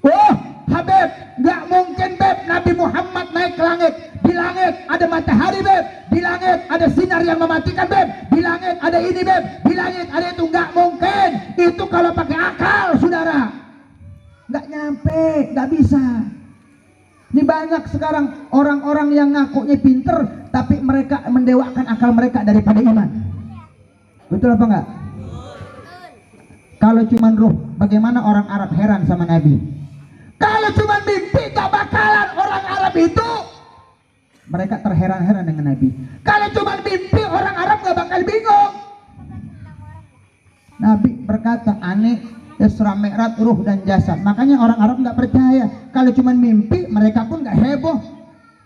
Oh Habib, nggak mungkin Beb, Nabi Muhammad naik ke langit. Di langit ada matahari Beb, di langit ada sinar yang mematikan Beb, di langit ada ini Beb, di langit ada itu. Nggak mungkin. Itu kalau pakai akal, saudara. Nggak nyampe, nggak bisa. Ini banyak sekarang orang-orang yang ngakunya pinter, tapi mereka mendewakan akal mereka daripada iman. Betul apa enggak? Kalau cuman ruh, bagaimana orang Arab heran sama Nabi? Kalau cuma mimpi, gak bakalan orang Arab itu mereka terheran-heran dengan Nabi. Kalau cuma mimpi, orang Arab gak bakal bingung. Nabi berkata, aneh Isra Mi'raj ruh dan jasad. Makanya orang Arab gak percaya. Kalau cuma mimpi, mereka pun gak heboh.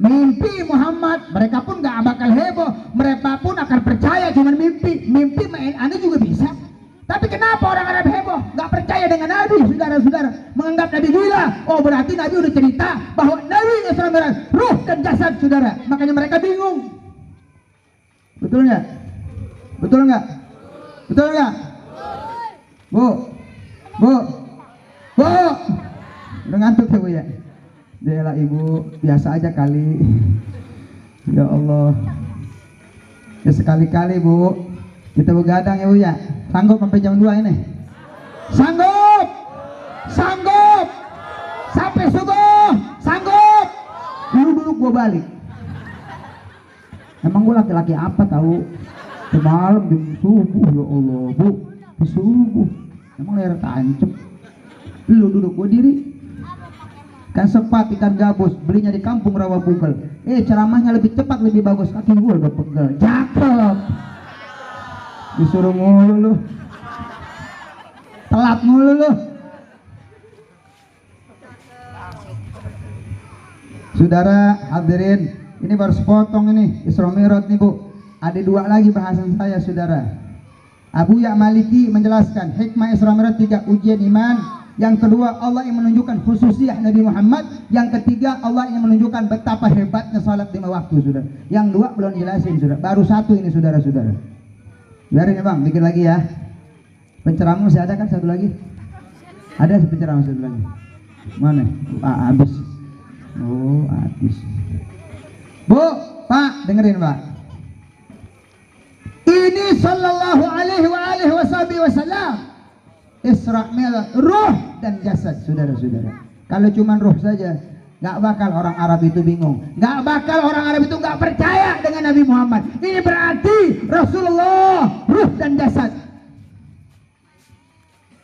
Mimpi Muhammad, mereka pun gak bakal heboh. Mereka pun akan percaya cuma mimpi. Mimpi main aneh juga bisa. Tapi kenapa orang Arab heboh? Gak percaya dengan Nabi, saudara-saudara. Menganggap Nabi gila. Oh berarti Nabi udah cerita bahwa Nabi Isra Mi'raj ruh dan jasad, saudara. Makanya mereka bingung. Betul nggak? Betul nggak? Betul nggak? Bu, bu, bu. Udah ngantuk ya Bu ya? Jelah Ibu, biasa aja kali. Ya Allah. Ya sekali-kali Bu. Kita begadang ya Bu ya. Sanggup sampai jam 2 ini? Sanggup? Sanggup? Sampai subuh? Sanggup? Dulu gua balik. Emang gua laki-laki apa tahu? Semalam jam subuh, ya Allah Bu. Di subuh. Emang leher tancep. Lu duduk gua diri. Kan sepat ikan gabus, belinya di kampung Rawa Pugel. Ceramahnya lebih cepat, lebih bagus. Kaki gua udah pegel. Cakep. Disuruh mulu lu, telat mulu lu. Saudara hadirin, ini baru sepotong ini Isra Mi'raj nih Bu. Ada 2 lagi bahasan saya, saudara. Abu Ya Maliki menjelaskan hikmah Isra Mi'raj 3, ujian iman. Yang kedua, Allah yang menunjukkan khususiyah Nabi Muhammad. Yang ketiga, Allah yang menunjukkan betapa hebatnya salat 5 waktu, saudara. Yang 2 belum jelasin, saudara. Baru 1 ini, saudara-saudara. Biarin ya Bang, dikit lagi ya. Penceramah masih ada kan satu lagi? Ada penceramah satu lagi. Mana? Habis. Oh, habis. Bu, Pak, dengerin Pak. Ini sallallahu alaihi wasallam Isra Mi'raj ruh dan jasad, saudara-saudara. Kalau cuma ruh saja, gak bakal orang Arab itu bingung. Gak bakal orang Arab itu gak percaya dengan Nabi Muhammad. Ini berarti Rasulullah ruh dan jasad.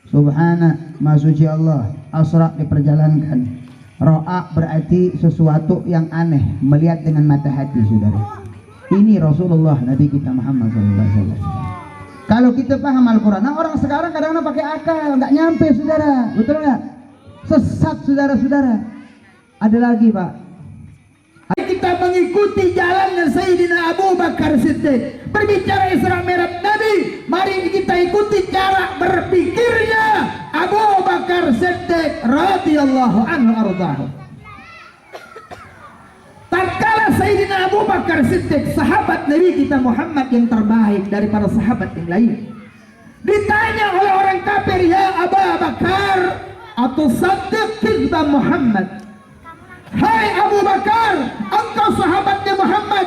Subhana, Maha Suci Allah. Asra diperjalankan. Ro'a berarti sesuatu yang aneh, melihat dengan mata hati, saudara. Ini Rasulullah Nabi kita Muhammad SAW. Kalau kita paham Al-Quran, nah orang sekarang kadang-kadang pakai akal, nggak nyampe, saudara. Betul nggak? Sesat, saudara-saudara. Ada lagi Pak. Kita mengikuti jalannya Sayyidina Abu Bakar Siddiq. Berbicara Isra Mi'raj Nabi, mari kita ikuti cara berpikirnya Abu Bakar Siddiq radhiyallahu anhu ardhahu. Tatkala Sayyidina Abu Bakar Siddiq, sahabat Nabi kita Muhammad yang terbaik daripada sahabat yang lain, ditanya oleh orang kafir, ya Abu Bakar, atusaddiq kizba Muhammad? Hai Abu Bakar, engkau sahabatnya Muhammad,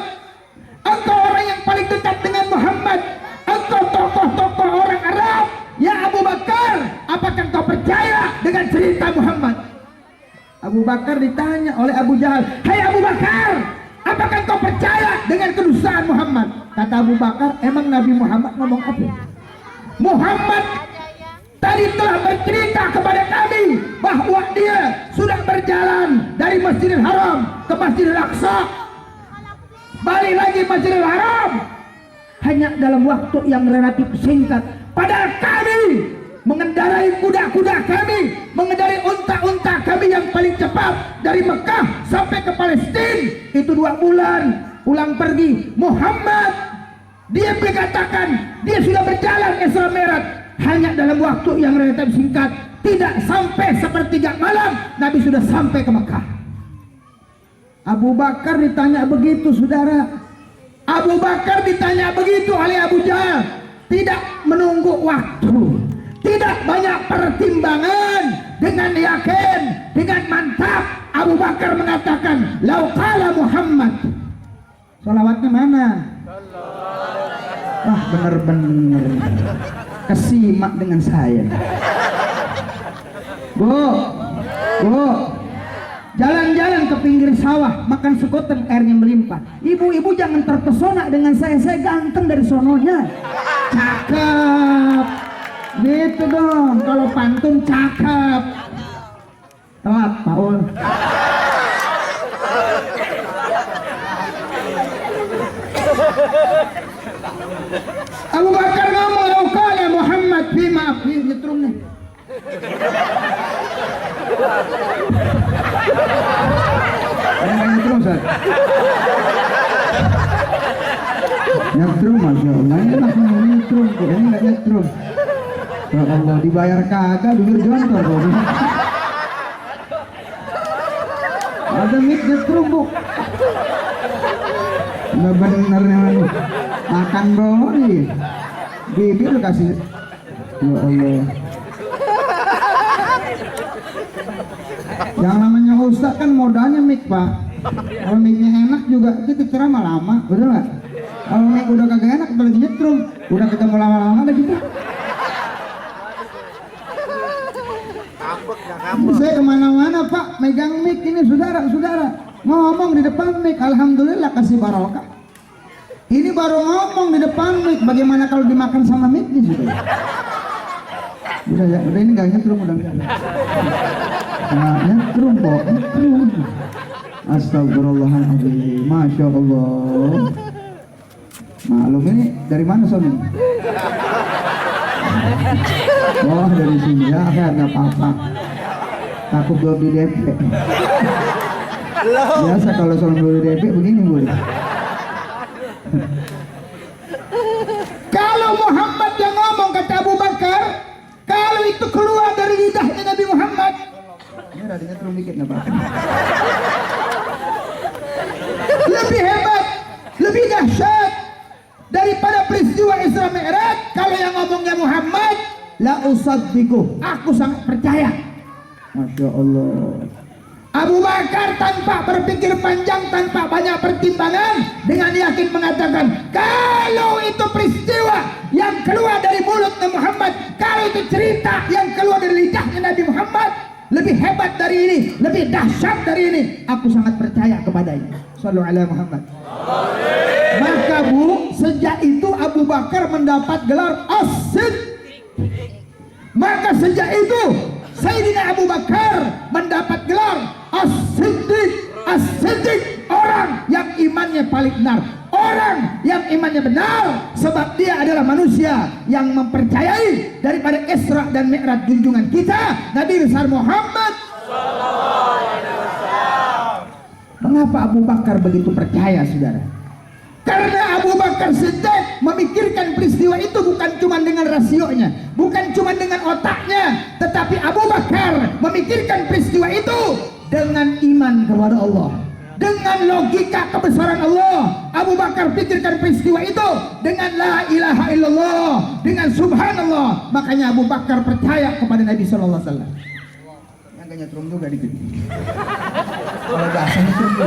engkau orang yang paling dekat dengan Muhammad, engkau tokoh-tokoh orang Arab. Ya Abu Bakar, apakah engkau percaya dengan cerita Muhammad? Abu Bakar ditanya oleh Abu Jahal, hai Abu Bakar, apakah engkau percaya dengan kedustaan Muhammad? Kata Abu Bakar, emang Nabi Muhammad ngomong apa? Muhammad tadi telah bercerita kepada kami bahwa dia sudah berjalan dari Masjidil Haram ke Masjidil Aqsa, balik lagi Masjidil Haram hanya dalam waktu yang relatif singkat. Padahal kami mengendarai kuda-kuda kami, mengendarai unta-unta kami yang paling cepat dari Mekah sampai ke Palestina itu 2 bulan pulang pergi. Muhammad dia berkatakan dia sudah berjalan Isra Mi'raj hanya dalam waktu yang relatif singkat, tidak sampai sepertiga malam Nabi sudah sampai ke Mekah. Abu Bakar ditanya begitu, saudara. Abu Bakar ditanya begitu oleh Abu Jahal, tidak menunggu waktu, tidak banyak pertimbangan, dengan yakin, dengan mantap Abu Bakar mengatakan, lau qala Muhammad. Salawatnya mana? Wah, bener-bener kesimak dengan saya. Bu, jalan-jalan ke pinggir sawah, makan sekoteng airnya melimpah. Ibu-ibu jangan terpesona dengan saya ganteng dari sononya. Cakep. Gitu dong, kalau pantun cakep. Telat, Paul. Abu Bakar ngomong, lau qala Muhammad fi ma'afi, nyetrum nih. Nyetrum, Ustaz. Nyetrum, Masya Allah. Enak nyetrum, kok ini gak nyetrum. Ya Allah, dibayar kagak, bibir jontor kok. Ada mic nyetrum, Bu. Nggak bener nih, makan bori, bibir kasih. Ya Allah. Yang namanya ustaz kan modalnya mic, Pak. Kalau micnya enak juga kita ceramah lama, betul nggak? Kalau mic udah kagak enak, apalagi nyetrum, udah ketemu lama-lama lagi gitu. Saya kemana-mana, Pak, megang mic ini, saudara-saudara. Ngomong di depan mic, alhamdulillah kasih barokah. Ini baru ngomong di depan mic, bagaimana kalau dimakan sama mic nih, saudara? Udah ya, udah ini gak nyetrum, udah. Nah, nyetrum kok, nyetrum. Astagfirullahaladzim, Masya Allah. Maklum ini dari mana Sony? Oh, dari sini ya, gak apa-apa. Takut belum di DP. Biasa kalau soal belum di DP begini, Bu. Kalau Muhammad yang ngomong, kata Abu Bakar, kalau itu keluar dari lidahnya Nabi Muhammad, ini radionya turun dikit nggak Pak? Lebih hebat, lebih dahsyat daripada peristiwa Isra Mi'raj. Kalau yang ngomongnya Muhammad, la usaddiquh, aku sangat percaya. Masya Allah. Abu Bakar tanpa berpikir panjang, tanpa banyak pertimbangan, dengan yakin mengatakan, kalau itu peristiwa yang keluar dari mulut Nabi Muhammad, kalau itu cerita yang keluar dari lidahnya Nabi Muhammad, lebih hebat dari ini, lebih dahsyat dari ini, aku sangat percaya kepadanya. Sallallahu alaihi Muhammad. Maka Bu, sejak itu Abu Bakar mendapat gelar As-Siddiq. Maka sejak itu Sayyidina Abu Bakar mendapat gelar As-Siddiq. As-Siddiq, orang yang imannya paling benar, orang yang imannya benar, sebab dia adalah manusia yang mempercayai daripada Isra dan Mi'raj junjungan kita Nabi besar Muhammad. Mengapa Abu Bakar begitu percaya, saudara? Karena Abu Bakar Siddiq memikirkan peristiwa itu bukan cuma dengan rasionya, bukan cuma dengan otaknya, tetapi Abu Bakar memikirkan peristiwa itu dengan iman kepada Allah, dengan logika kebesaran Allah. Abu Bakar pikirkan peristiwa itu dengan la ilaha illallah, dengan subhanallah. Makanya Abu Bakar percaya kepada Nabi sallallahu alaihi wasallam. Yang gak nyetrum juga dikit. Kalau bahasa nyetrum juga.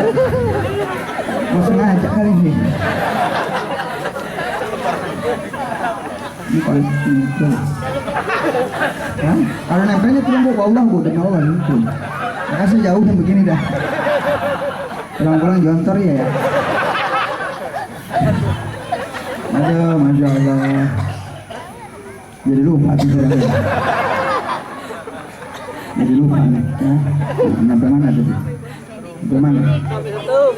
Mau sengaja kali ini. Ini paling nyetrum. Kalau nempelnya nyetrum Bu, Allah Bu, demi Allah nyetrum. Makasih jauh yang begini dah. Pulang-pulang jontor ya. Aduh, Masya Allah. Jadi lupa saudara. Jadi lupa nih. Ya. Sampai mana tadi? Sampai mana?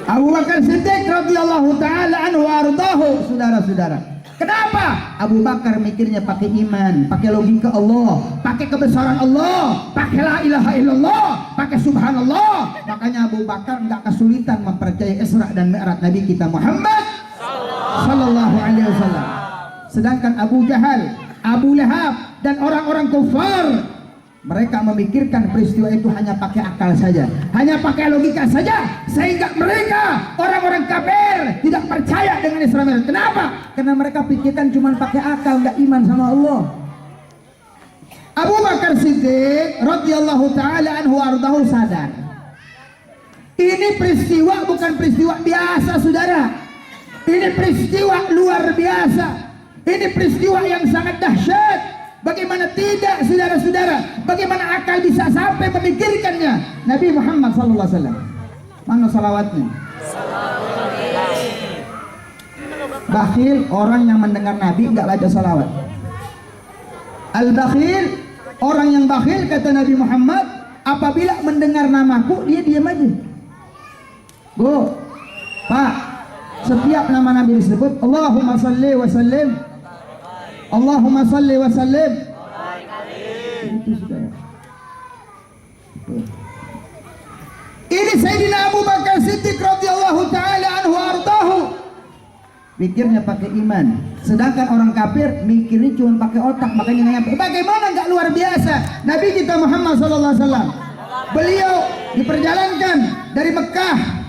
Abu Bakar Siddiq radhiyallahu taala anhu ardahu, saudara-saudara. Kenapa? Abu Bakar mikirnya pakai iman, pakai logika Allah, Pakai kebesaran Allah, pakai la ilaha illallah, pakai subhanallah. makanya Abu Bakar nggak kesulitan mempercayai Isra dan Mi'raj Nabi kita Muhammad Sallallahu alaihi wasallam. Sedangkan Abu Jahal, Abu Lahab dan orang-orang kufar, mereka memikirkan peristiwa itu hanya pakai akal saja. hanya pakai logika saja, sehingga mereka orang-orang kafir tidak percaya dengan Isra Mi'raj. Kenapa? Karena mereka pikirkan cuma pakai akal, nggak iman sama Allah. Abu Bakar Siddiq radhiyallahu taala anhu ardahu sadar, ini peristiwa bukan peristiwa biasa, saudara. Ini peristiwa luar biasa. Ini peristiwa yang sangat dahsyat. Bagaimana tidak, saudara-saudara? Bagaimana akal bisa sampai memikirkannya? Nabi Muhammad sallallahu alaihi wasallam. Mana salawatnya? Bakhil orang yang mendengar Nabi nggak baca salawat. Al-bakhil, orang yang bakhil kata Nabi Muhammad, apabila mendengar namaku dia diam aja. Bu, Pak, setiap nama Nabi disebut Allahumma salli wa sallim, Allahumma salli wa sallim. Itu sudah. Ini Sayyidina Abu Bakar Siddiq radhiyallahu taala anhu ardahu. Pikirnya pakai iman, sedangkan orang kafir mikirnya cuma pakai otak, makanya nggak nyampe. Bagaimana nggak luar biasa Nabi kita Muhammad sallallahu alaihi wasallam. Beliau diperjalankan dari Mekah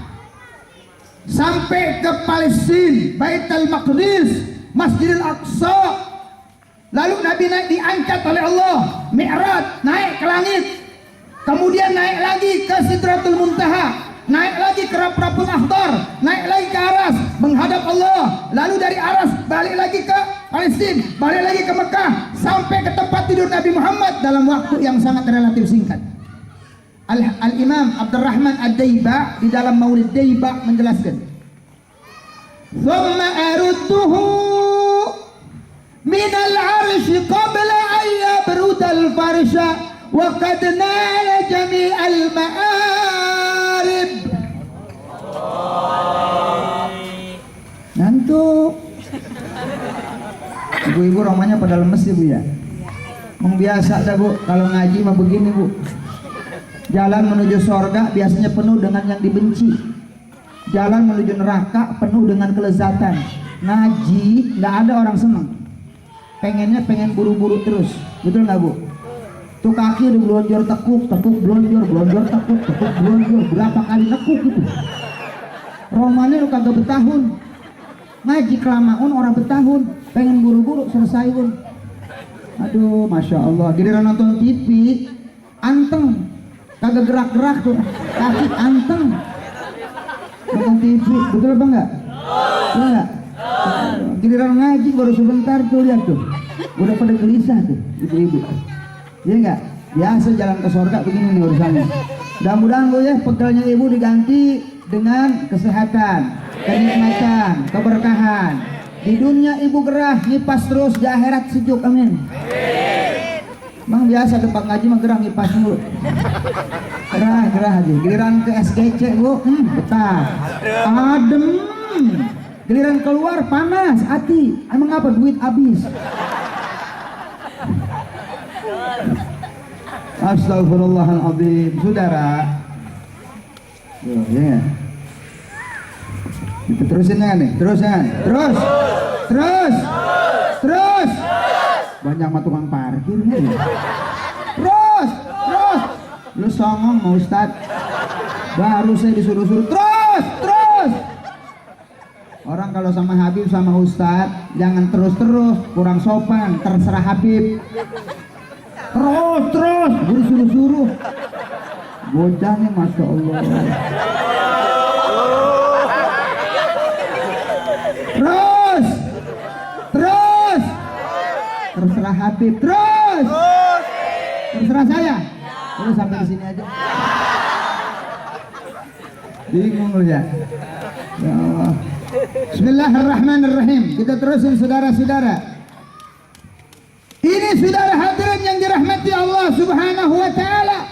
sampai ke Palestina, Baitul Maqdis, Masjidil Aqsa. Lalu Nabi naik diangkat oleh Allah, Mi'raj, naik ke langit. Kemudian naik lagi ke Sidratul Muntaha, naik lagi ke Rabbul Akhdar, naik lagi ke Aras menghadap Allah. Lalu dari Aras balik lagi ke Palestina, balik lagi ke Mekah, sampai ke tempat tidur Nabi Muhammad dalam waktu yang sangat relatif singkat. Al-Imam Abdurrahman Ad-Daiba di dalam Maulid Daiba menjelaskan, "Thumma arudtuhu min al-'arsy qabla an yabruda al-farsha wa qad nala jami'al ma'arib." Ngantuk. Ibu-ibu romanya pada lemes ya Bu ya. Emang biasa dah Bu, kalau ngaji mah begini Bu. Jalan menuju sorga biasanya penuh dengan yang dibenci. Jalan menuju neraka penuh dengan kelezatan. Ngaji nggak ada orang senang. Pengennya pengen buru-buru terus. Betul nggak Bu? Tuh kaki udah belonjor tekuk, tekuk belonjor, belonjor tekuk, tekuk belonjor. Berapa kali nekuk itu? Romanya lu kagak betahun. Ngaji kelamaan orang betahun. Pengen buru-buru selesai pun. Aduh, Masya Allah. Giliran nonton TV anteng, kagak gerak-gerak tuh, kaki anteng. Nonton TV, betul apa enggak? Betul enggak? Giliran ngaji baru sebentar tuh, lihat tuh, udah pada gelisah tuh ibu-ibu. Iya enggak? Biasa jalan ke surga begini nih urusannya. Mudah-mudahan Bu ya, pegelnya ibu diganti dengan kesehatan, kenikmatan, keberkahan. Di dunia ibu gerah, ngipas terus, di akhirat sejuk, amin. Emang biasa tempat ngaji mah gerah ngipas mulu. Gerah aja. Giliran ke SGC Bu, betah. Adem. Giliran keluar panas, hati. Emang apa, duit habis. Astagfirullahaladzim. Saudara, ya. Kita terusin kan nih, terus. Banyak mah tukang parkir nih. Terus. Lu songong mau Ustad. Baru saya disuruh-suruh terus. Orang kalau sama Habib sama Ustad jangan terus, kurang sopan, terserah Habib. Terus, gue disuruh-suruh. Bocah nih, Masya Allah. Terus. Terserah Habib, terus. Terserah saya. Terus sampai di sini aja. Bingung lu ya. Ya Allah. Bismillahirrahmanirrahim. Kita terusin saudara-saudara. Ini saudara hadirin yang dirahmati Allah Subhanahu wa taala.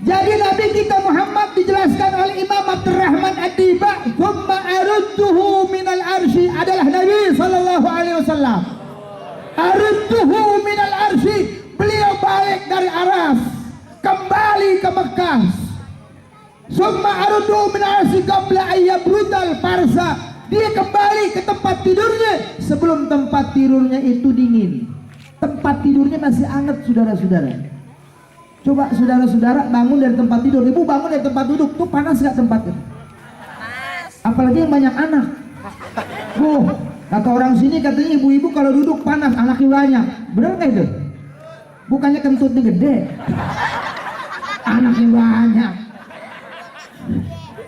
Jadi Nabi kita Muhammad dijelaskan oleh Imam Abdurrahman Ad-Diba, "Tsumma arudtuhu minal arsy" adalah Nabi sallallahu alaihi wasallam. Arudtuhu minal arsy, beliau balik dari Aras, kembali ke Mekah. Tsumma arudtuhu minal arsy qabla ayyabrudal farsa, dia kembali ke tempat tidurnya sebelum tempat tidurnya itu dingin. Tempat tidurnya masih hangat, saudara-saudara. Coba saudara-saudara bangun dari tempat tidur, ibu bangun dari tempat duduk, tuh panas nggak tempatnya? Apalagi yang banyak anak. Kata orang sini katanya ibu-ibu kalau duduk panas, anaknya banyak. Benar nggak itu? Bukannya kentutnya gede, anaknya banyak.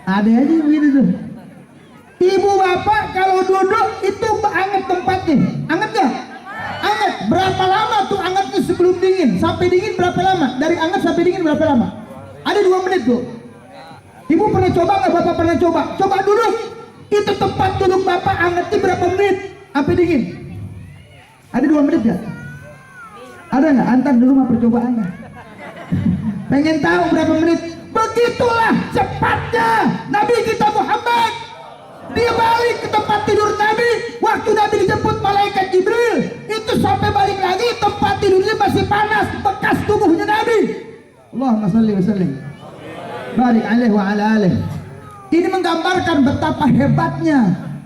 Ada aja begitu tuh. Ibu bapak kalau duduk itu hangat tempatnya, hangat nggak? Hangat. Berapa lama tuh hangatnya sebelum dingin? Sampai dingin berapa lama? Dari hangat sampai dingin berapa lama? Ada 2 menit tuh. Ibu pernah coba nggak? Bapak pernah coba? Coba duduk. Itu tempat duduk bapak hangatnya berapa menit? Sampai dingin? Ada 2 menit nggak? Ada nggak? Antar dulu mah percobaan nggak? Pengen tahu berapa menit? Begitulah cepatnya Nabi kita Muhammad. Dia balik ke tempat tidur Nabi. Waktu Nabi dijemput malaikat Jibril, itu sampai balik lagi tempat tidurnya masih panas, bekas tubuhnya Nabi. Allahumma shalli wa sallim barik alaihi wa ala alihi. Ini menggambarkan betapa hebatnya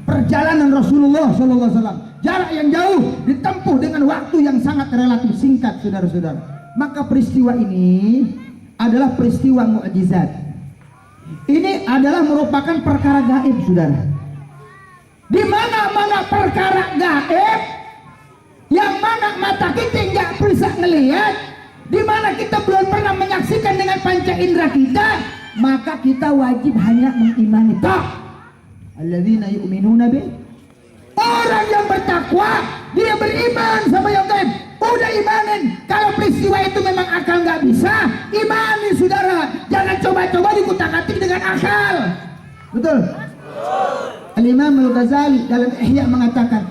perjalanan Rasulullah SAW. Jarak yang jauh ditempuh dengan waktu yang sangat relatif singkat, saudara-saudara. Maka peristiwa ini adalah peristiwa mukjizat. Ini adalah merupakan perkara gaib, saudara. Di mana-mana perkara gaib, yang mana mata kita nggak bisa ngelihat, di mana kita belum pernah menyaksikan dengan panca indera kita, maka kita wajib hanya mengimani. Alladzina yu'minuna bih. Orang yang bertakwa, dia beriman sama yang gaib. Udah imanin. Kalau peristiwa itu memang akal nggak bisa, imani saudara. Jangan coba-coba dikutak-atik dengan akal. Betul? Al-Imam Al-Ghazali dalam Ihya mengatakan,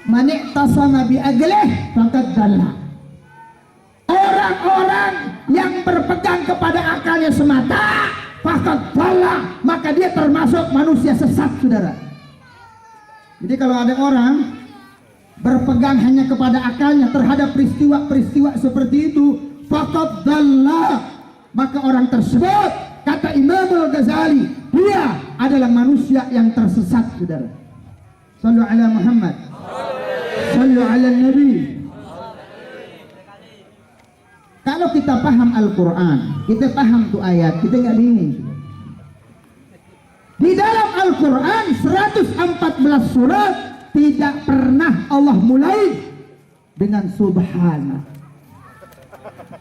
"Man i'tasama bi aglih faqad dhalla." Orang-orang yang berpegang kepada akalnya semata, faqad dhalla, maka dia termasuk manusia sesat, saudara. Jadi kalau ada orang berpegang hanya kepada akalnya terhadap peristiwa-peristiwa seperti itu, faqad dhalla, maka orang tersebut, kata Imam Al-Ghazali, dia adalah manusia yang tersesat, saudara. Sallu ala Muhammad, sallu ala Nabi. Kalau kita paham Al-Quran, kita paham tuh ayat, kita nggak bingung. Di dalam Al-Quran 114 surat tidak pernah Allah mulai dengan subhana.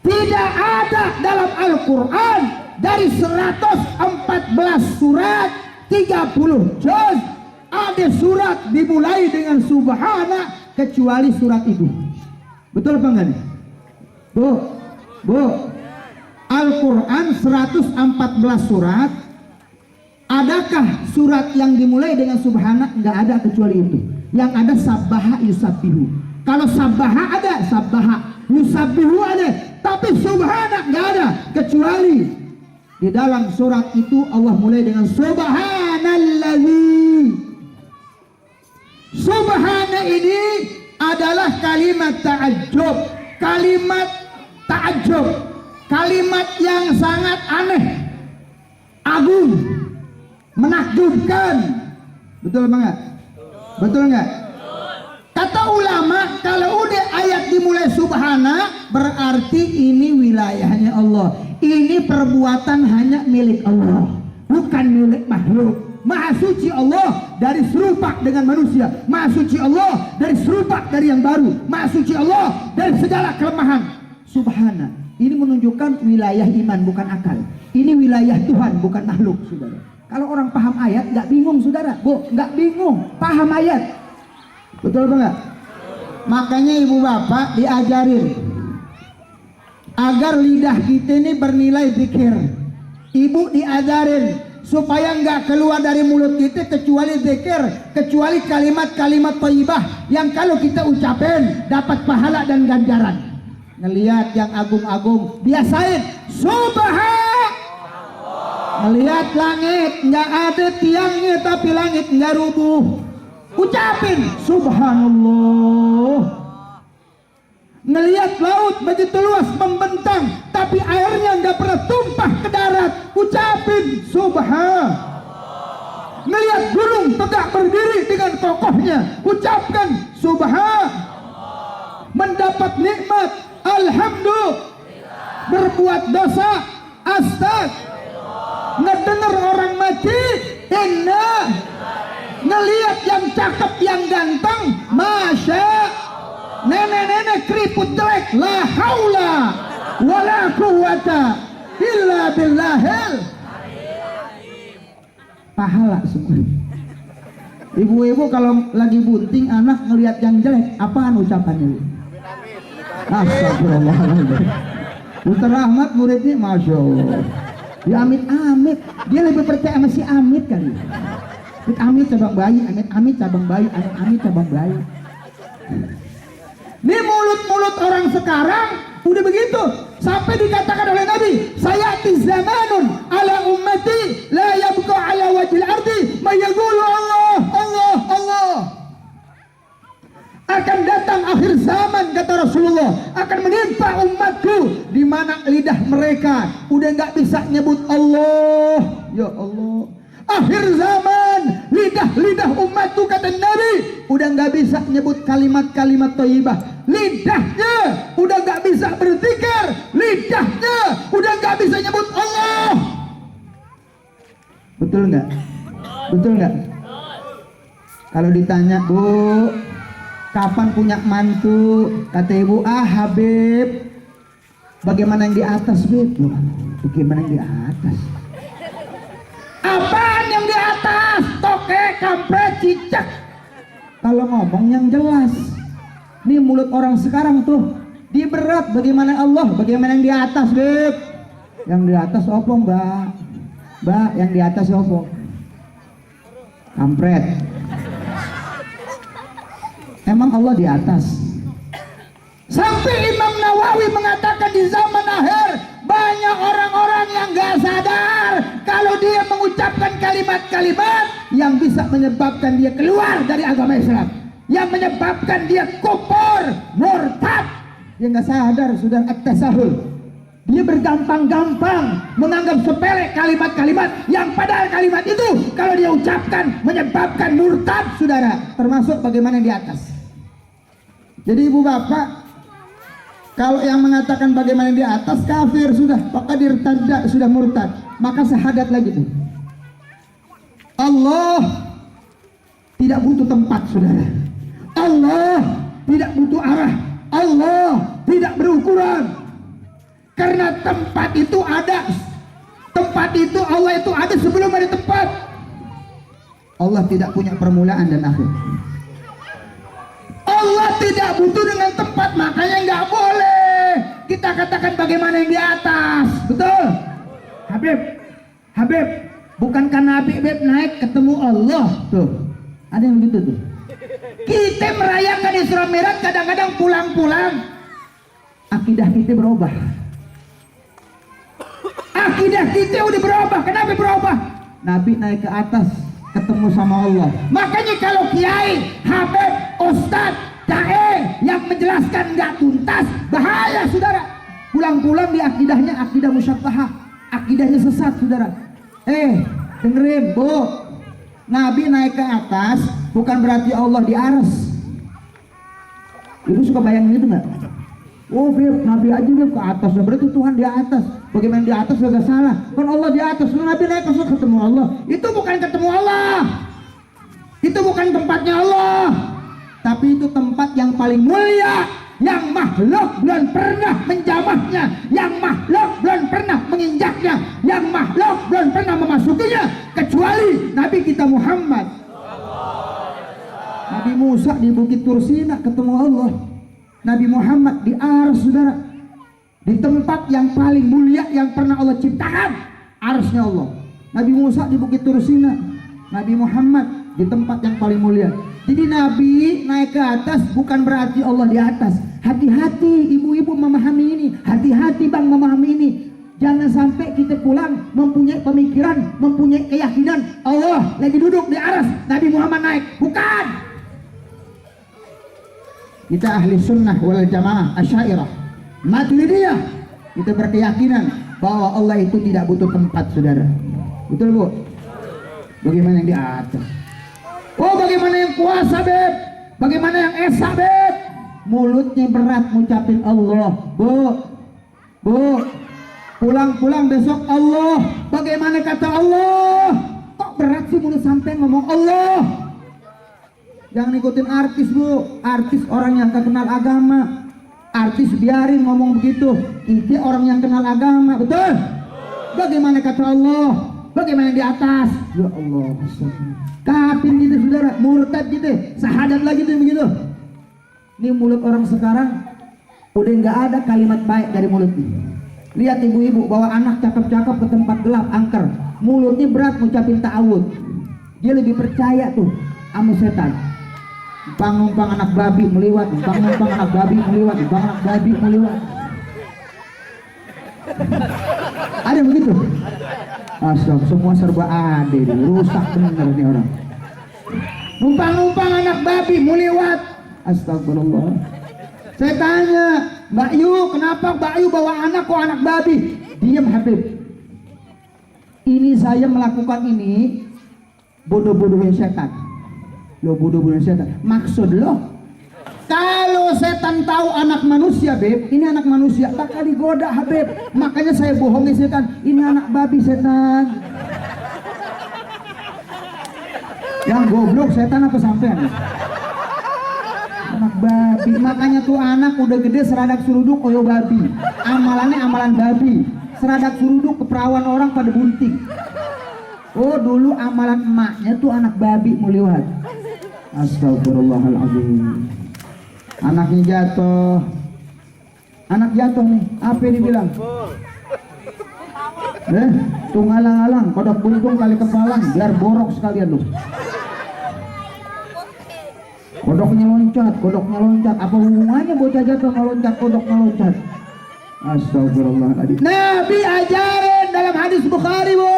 Tidak ada dalam Al-Quran dari 114 surat 30 juz ada surat dimulai dengan subhana kecuali surat itu. Betul apa enggak nih? Bu, Al-Quran 114 surat, adakah surat yang dimulai dengan subhana? Enggak ada kecuali itu. Yang ada sabbaha yusabbihu. Kalau sabbaha ada, sabbaha, yusabbihu ada, tapi subhana enggak ada kecuali di dalam surat itu Allah mulai dengan subhanallazi. Subhana ini adalah kalimat ta'ajjub, kalimat ta'ajjub, kalimat yang sangat aneh, agung, menakjubkan. Betul banget? Betul enggak? Kata ulama, kalau udah ayat dimulai subhana, berarti ini wilayahnya Allah. Ini perbuatan hanya milik Allah, bukan milik makhluk. Maha suci Allah dari serupa dengan manusia. Maha suci Allah dari serupa dari yang baru. Maha suci Allah dari segala kelemahan. Subhana. Ini menunjukkan wilayah iman, bukan akal. Ini wilayah Tuhan, bukan makhluk, saudara. Kalau orang paham ayat, nggak bingung, saudara. Bu, nggak bingung, paham ayat. Betul apa enggak? Makanya ibu bapak diajarin agar lidah kita ini bernilai zikir. Ibu diajarin supaya nggak keluar dari mulut kita kecuali zikir, kecuali kalimat-kalimat thayyibah yang kalau kita ucapin dapat pahala dan ganjaran. Ngelihat yang agung-agung, biasain subhan. Ngelihat langit nggak ada tiangnya tapi langit nggak rubuh, ucapin subhanallah. Ngelihat laut begitu luas membentang tapi airnya nggak pernah tumpah ke darat, ucapin subhan. Ngelihat gunung tegak berdiri dengan kokohnya, ucapkan subhan. Mendapat nikmat alhamdulillah, berbuat dosa astagfirullah, ngedengar orang mati inna, ngelihat yang cakep yang ganteng masya, nenek-nenek keriput jelek la haula wala quwata illa billahil, pahala semua. Ibu-ibu kalau lagi bunting anak ngelihat yang jelek, apaan ucapannya? Astagfirullahaladzim. Ustaz Rahmat muridnya masya Allah, ya amit-amit, dia lebih percaya sama si Amit kali. Amit cabang bayi, amit cabang bayi, amit cabang bayi. Ini mulut-mulut orang sekarang udah begitu, sampai dikatakan oleh Nabi, sayati zamanun ala ummati la yabqa ala wajhil ardi may yaqulu Allah Allah Allah. Akan datang akhir zaman kata Rasulullah, akan menimpa umatku di mana lidah mereka udah nggak bisa nyebut Allah ya Allah. Akhir zaman lidah umatku kata Nabi udah nggak bisa nyebut kalimat-kalimat thayyibah, lidahnya udah nggak bisa berzikir, lidahnya udah nggak bisa nyebut Allah. Betul nggak? Betul nggak? Kalau ditanya, Bu, kapan punya mantu? Kata ibu, Habib. Bagaimana yang di atas, Bib? Bagaimana yang di atas? Apaan yang di atas? Toke, kampret, cicak. Kalau ngomong yang jelas. Ini mulut orang sekarang tuh diberat. Bagaimana Allah? Bagaimana yang di atas, Bib? Yang di atas opo, Mbak? Mbak, yang di atas opo? Kampret. Emang Allah di atas? Sampai Imam Nawawi mengatakan di zaman akhir banyak orang-orang yang gak sadar kalau dia mengucapkan kalimat-kalimat yang bisa menyebabkan dia keluar dari agama Islam, yang menyebabkan dia kufur, murtad. Dia gak sadar sudah at-tasahul. Dia bergampang-gampang menganggap sepele kalimat-kalimat yang padahal kalimat itu kalau dia ucapkan menyebabkan murtad, saudara, termasuk bagaimana di atas. Jadi ibu bapak, kalau yang mengatakan bagaimana di atas kafir sudah, maka dirtadda, sudah murtad, maka syahadat lagi tuh. Allah tidak butuh tempat, saudara. Allah tidak butuh arah. Allah tidak berukuran. Karena tempat itu ada. Tempat itu, Allah itu ada sebelum ada tempat. Allah tidak punya permulaan dan akhir. Allah tidak butuh dengan tempat, makanya nggak boleh kita katakan bagaimana yang di atas. Betul? Habib, bukan karena Habib naik ketemu Allah tuh. Ada yang begitu tuh. Kita merayakan Isra Mi'raj kadang-kadang pulang-pulang akidah kita berubah. Akidah kita udah berubah. Kenapa berubah? Nabi naik ke atas ketemu sama Allah. Makanya kalau kiai, habib, ustadz, dae yang menjelaskan nggak tuntas, bahaya, saudara. Pulang-pulang di akidahnya akidah musyabbahah, akidahnya sesat, saudara. Dengerin, Bu. Nabi naik ke atas bukan berarti Allah di aras. Ibu suka bayangin itu nggak? Oh, Bib, Nabi aja dia ke atas, berarti Tuhan di atas. Bagaimana di atas gak salah? Kan Allah di atas, Nabi naik ke atas ketemu Allah. Itu bukan ketemu Allah. Itu bukan tempatnya Allah. Tapi itu tempat yang paling mulia, yang makhluk belum pernah menjamahnya, yang makhluk belum pernah menginjaknya, yang makhluk belum pernah memasukinya kecuali Nabi kita Muhammad. Nabi Musa di Bukit Tursina ketemu Allah. Nabi Muhammad di Ars, saudara, di tempat yang paling mulia yang pernah Allah ciptakan, arsnya Allah. Nabi Musa di Bukit Tursina, Nabi Muhammad di tempat yang paling mulia. Jadi Nabi naik ke atas bukan berarti Allah di atas. Hati-hati ibu-ibu memahami ini, hati-hati bang memahami ini. Jangan sampai kita pulang mempunyai pemikiran, mempunyai keyakinan Allah lagi duduk di aras, Nabi Muhammad naik. Bukan. Kita ahli sunnah wal jamaah asyairah Maturidiyah, kita berkeyakinan bahwa Allah itu tidak butuh tempat, saudara. Betul bu? Bagaimana yang di atas? Oh bagaimana yang kuasa beb? Bagaimana yang esa beb? Mulutnya berat ngucapin Allah. Bu, pulang-pulang besok Allah. Bagaimana kata Allah? Kok berat sih mulut sampai ngomong Allah? Jangan ikutin artis bu. Artis orang yang tak kenal agama. Artis biarin ngomong begitu. Itu orang yang kenal agama, betul? Bagaimana kata Allah? Bagaimana yang di atas? Ya Allah, kafir gitu saudara, murtad gitu, sahadat lagi tuh begitu. Ini mulut orang sekarang udah nggak ada kalimat baik dari mulutnya. Lihat ibu-ibu bawa anak cakep-cakep ke tempat gelap, angker, mulutnya berat ngucapin ta'awud. Dia lebih percaya tuh sama setan. Numpang anak babi meliwat, numpang anak babi meliwat, numpang anak babi meliwat. Ada begitu? Astagfirullah, semua serba ada, rusak bener nih orang. Numpang anak babi meliwat. Astagfirullah. Saya tanya, Mbak Yu, kenapa Mbak Yu bawa anak kok anak babi? Diam Habib. Ini saya melakukan ini bodoh-bodohin setan. Lo bodoh-bodohin setan. Maksud lo, kalau setan tahu anak manusia, beb, ini anak manusia, bakal digoda, Habib. Makanya saya bohongi setan, ini anak babi setan. Yang goblok setan apa sampean? Anak babi, makanya tuh anak udah gede seradak suruduk koyo babi. Amalannya amalan babi. Seradak suruduk keperawan orang pada bunting. Oh dulu amalan emaknya tuh anak babi mau lihat. Astagfirullahaladzim. Anaknya jatuh. Anak jatuh nih, apa yang dibilang? Tunggalang-alang, kodok buntung kali kepalang, biar borok sekalian lu. Kodoknya loncat, apa hubungannya bocah jatuh ngeloncat, kodoknya loncat? Astagfirullahaladzim. Nabi ajarin dalam hadis Bukhari bu.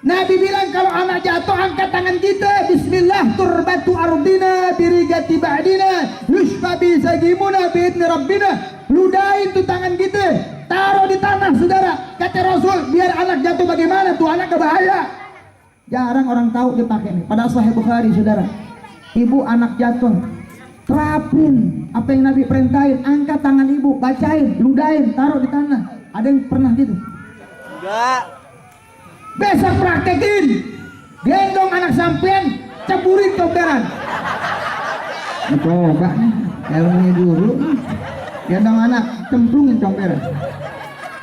Nabi bilang kalau anak jatuh angkat tangan kita, bismillah turbatu ardina birigati ba'dina yushfa bi sagimuna bi'idni rabbina. Ludahin tuh tangan kita, taruh di tanah saudara. Kata Rasul, biar anak jatuh bagaimana tuh anak kebahaya. Jarang orang tahu dipakai nih. Pada Sahih Bukhari saudara, ibu anak jatuh, terapin apa yang Nabi perintahin, angkat tangan ibu, bacain, ludahin, taruh di tanah. Ada yang pernah gitu? Enggak. Besok praktekin, gendong anak sampean, ceburin comberan. Coba nih, ilmunya guru, gendong anak, cemplungin comberan.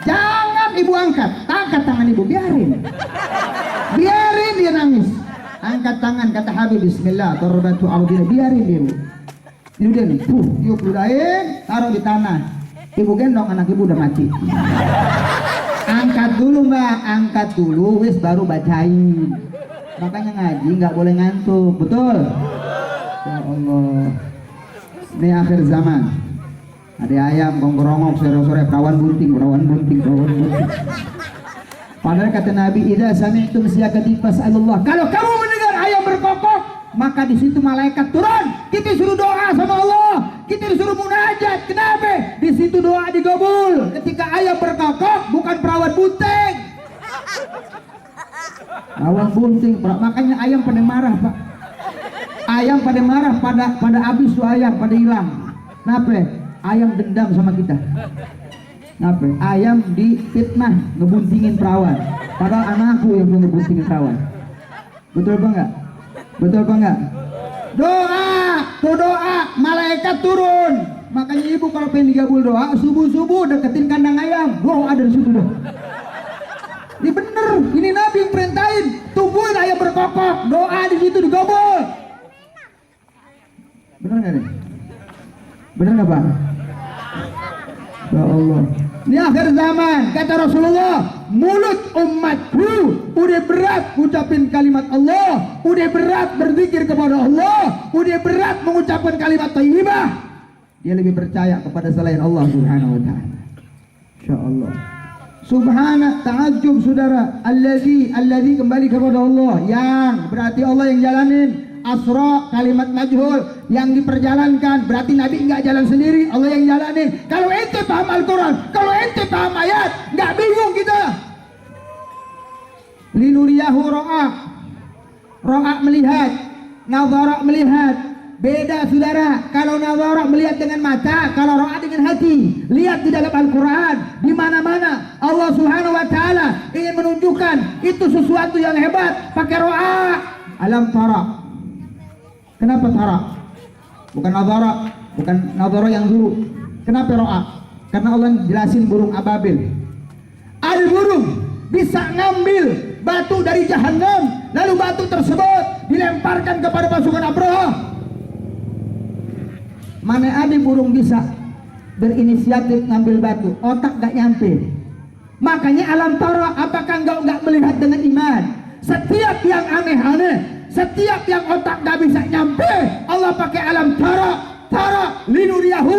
Jangan ibu angkat tangan ibu, biarin dia nangis. Angkat tangan, kata Habib, bismillah turbatu ardina, biarin dia bu. Udah nih, yuk ludahin, taruh di tanah. Ibu gendong anak ibu udah mati. Angkat dulu mbak, angkat dulu, wis baru bacain. Makanya ngaji nggak boleh ngantuk, betul? Ya Allah, ini akhir zaman. Ada ayam kongkorongok sore-sore, perawan bunting. Padahal kata Nabi, idza sami'tum siyaqati fas'alullah. Kalau kamu mendengar ayam berkokok, maka di situ malaikat turun. Kita suruh doa sama Allah, kita disuruh munajat. Kenapa? Di situ doa digabul. Ketika ayam berkokok, bukan perawan bunting. Perawan bunting, makanya ayam pada marah pak. Ayam pada marah, pada habis tuh ayam, pada hilang. Kenapa? Ayam dendam sama kita. Kenapa? Ayam difitnah ngebuntingin perawan. Padahal anakku yang ngebuntingin perawan. Betul apa enggak? Betul apa enggak? Doa, malaikat turun. Makanya ibu kalau pengen digabul doa, subuh-subuh deketin kandang ayam. Doa dari situ doh. Ini bener, ini Nabi yang perintahin. Tumbuhin ayam berkokok, doa di situ digabul. Bener nggak nih? Bener nggak pak? Ya Allah. Di akhir zaman kata Rasulullah, mulut umatku udah berat ucapin kalimat Allah, udah berat berzikir kepada Allah, udah berat mengucapkan kalimat thayyibah. Dia lebih percaya kepada selain Allah Subhanahu wa taala. Insyaallah. Subhana ta'ajjub saudara, allazi kembali kepada Allah, yang berarti Allah yang jalanin. Asra kalimat majhul, yang diperjalankan, berarti Nabi enggak jalan sendiri, Allah yang jalanin. Kalau ente paham Al-Quran, kalau ente paham ayat, enggak bingung kita. Linuriyahu ro'a melihat, nazara melihat. Beda saudara, kalau nazara melihat dengan mata, kalau ro'a dengan hati. Lihat di dalam Al-Quran, di mana-mana Allah Subhanahu wa taala ingin menunjukkan itu sesuatu yang hebat pakai ro'a. Alam tara. Kenapa tara? Bukan nazara yang dulu. Kenapa ro'a? Karena Allah jelasin burung ababil. Al-burung bisa ngambil batu dari Jahannam, lalu batu tersebut dilemparkan kepada pasukan Abraha. Mana ada burung bisa berinisiatif ngambil batu, otak gak nyampe. Makanya alam tara, apakah enggak melihat dengan iman? Setiap yang aneh-aneh, setiap yang otak gak bisa nyampe, Allah pakai alam tara linuriyahu.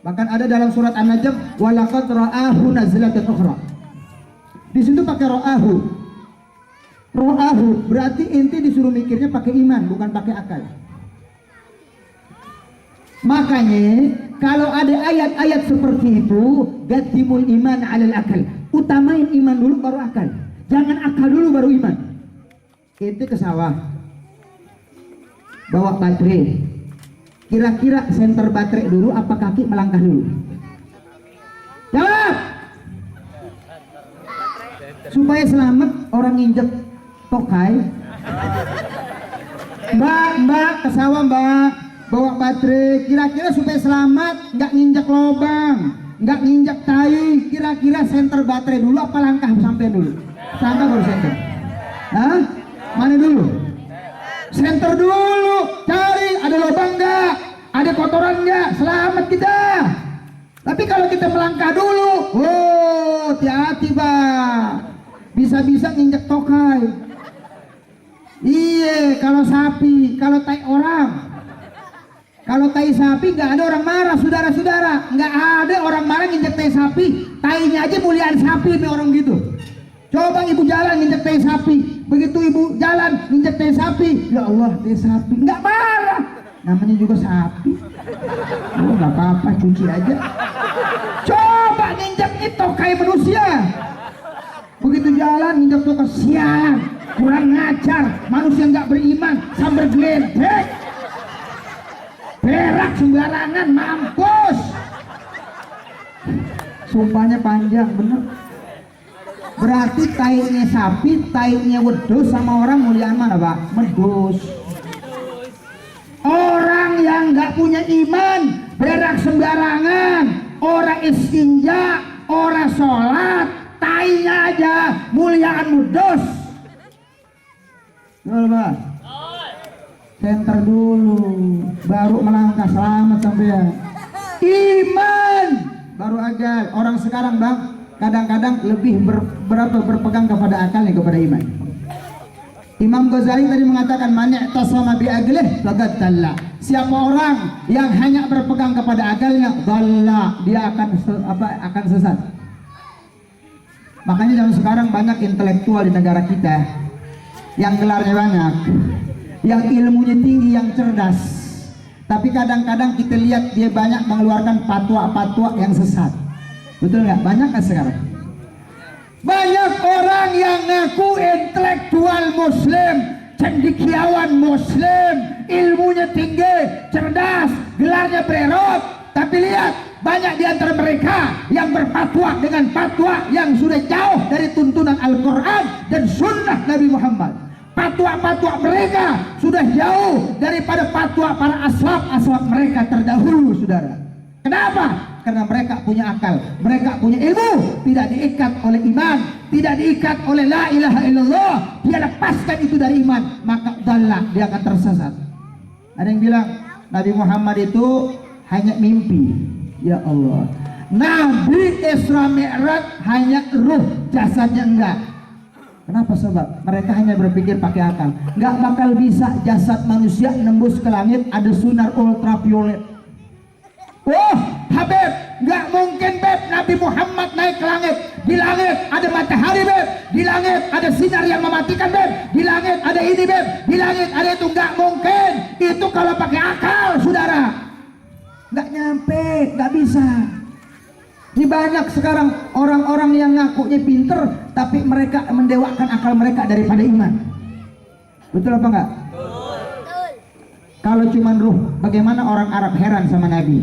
Bahkan ada dalam surat An-Najm, walaqad ra'ahu nazlatan ukhra. Di situ pakai ra'ahu. Ra'ahu berarti inti disuruh mikirnya pakai iman, bukan pakai akal. Makanya kalau ada ayat-ayat seperti itu, gatimul iman 'alal akal. Utamain iman dulu baru akal. Jangan akal dulu baru iman. Ente ke sawah bawa baterai, kira-kira senter baterai dulu apa kaki melangkah dulu? Jawab. Supaya selamat orang injek tokai. Mbak ke sawah mbak, bawa baterai, kira-kira supaya selamat nggak nginjek lobang, nggak nginjek tai, kira-kira senter baterai dulu apa langkah sampai dulu? Langkah baru senter. Hah? Mana dulu? Senter dulu, cari ada lubang nggak, ada kotoran nggak, selamat kita. Tapi kalau kita melangkah dulu, oh hati-hati pak, bisa-bisa nginjek tokai. Iya, kalau sapi, kalau tai orang, kalau tai sapi nggak ada orang marah, saudara-saudara, nggak ada orang marah nginjek tai sapi, tainya aja muliaan sapi nih orang gitu. Coba ibu jalan nginjek tai sapi, begitu ibu jalan nginjek tai sapi, ya Allah tai sapi, nggak marah, namanya juga sapi. Oh nggak apa-apa, cuci aja. Coba nginjek itu kayak manusia, begitu jalan nginjek tuh kesian, kurang ngajar, manusia nggak beriman, sambar geledek, berak sembarangan, mampus. Sumpahnya panjang bener. Berarti tainya sapi, tainya wedus sama orang muliaan mana pak? Medus. Orang yang nggak punya iman, berak sembarangan, orang istinja, orang sholat, tainya aja muliaan medus. Betul pak? Senter dulu, baru melangkah selamat sampean. Iman baru aja. Orang sekarang bang, kadang-kadang lebih berpegang kepada akalnya kepada iman. Imam Ghazali tadi mengatakan man i'tasama bi aqlih faqad dalla. Siapa orang yang hanya berpegang kepada akalnya, dalla, dia akan sesat. Makanya zaman sekarang banyak intelektual di negara kita yang gelarnya banyak, yang ilmunya tinggi, yang cerdas. Tapi kadang-kadang kita lihat dia banyak mengeluarkan fatwa-fatwa yang sesat. Betul nggak? Banyak kan sekarang? Banyak orang yang ngaku intelektual muslim, cendekiawan muslim, ilmunya tinggi, cerdas, gelarnya bererot. Tapi lihat, banyak di antara mereka yang berfatwa dengan fatwa yang sudah jauh dari tuntunan Al-Quran dan sunnah Nabi Muhammad. Fatwa-fatwa mereka sudah jauh daripada fatwa para aslaf mereka terdahulu, saudara. Kenapa? Karena mereka punya akal, mereka punya ilmu, tidak diikat oleh iman, tidak diikat oleh la ilaha illallah. Dia lepaskan itu dari iman, maka dalla, dia akan tersesat. Ada yang bilang Nabi Muhammad itu hanya mimpi. Ya Allah, Nabi Isra Mi'raj hanya ruh, jasadnya enggak. Kenapa sobat? Mereka hanya berpikir pakai akal. Enggak bakal bisa jasad manusia nembus ke langit, ada sinar ultraviolet. Oh, Habib, nggak mungkin Beb, Nabi Muhammad naik ke langit. Di langit ada matahari Beb, di langit ada sinar yang mematikan Beb, di langit ada ini Beb, di langit ada itu. Nggak mungkin. Itu kalau pakai akal, saudara. Nggak nyampe, nggak bisa. Ini banyak sekarang orang-orang yang ngakunya pinter, tapi mereka mendewakan akal mereka daripada iman. Betul apa enggak? Betul. Kalau cuman ruh, bagaimana orang Arab heran sama Nabi?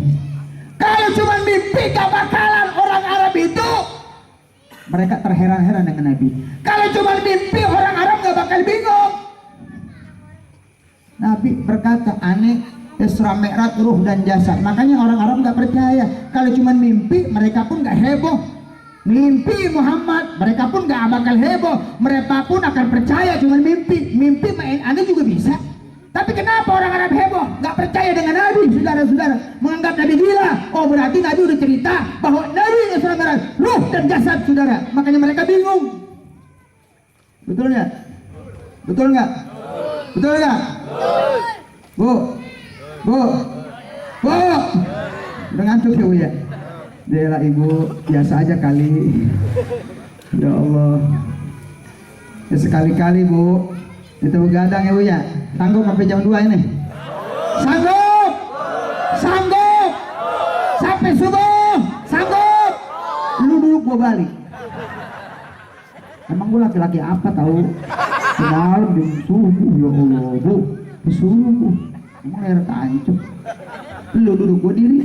Kalau cuma mimpi, gak bakalan orang Arab itu mereka terheran-heran dengan Nabi. Kalau cuma mimpi, orang Arab gak bakal bingung. Nabi berkata, aneh Isra Mi'raj ruh dan jasad. Makanya orang Arab gak percaya. Kalau cuma mimpi, mereka pun gak heboh. Mimpi Muhammad, mereka pun gak bakal heboh. Mereka pun akan percaya cuma mimpi. Mimpi main aneh juga bisa. Tapi kenapa orang Arab heboh? Gak percaya dengan Nabi, saudara-saudara. Menganggap Nabi gila. Oh, berarti Nabi udah cerita bahwa Nabi Isra Mi'raj ruh dan jasad, saudara. Makanya mereka bingung. Betul nggak? Betul nggak? Betul nggak? Bu, bu, bu. Udah ngantuk ya, Bu ya? Dia ibu, biasa aja kali. Ya Allah. Ya sekali-kali, Bu. Itu begadang ya, Bu ya? Sanggup sampai jam 2 ini? Sanggup! Sanggup! Sampai subuh! Sanggup! Lu duduk gua balik. Emang gua laki-laki apa tahu? Di dalam di subuh, ya Allah, Bu. Di subuh. Emang air tancap. Lu duduk gua diri.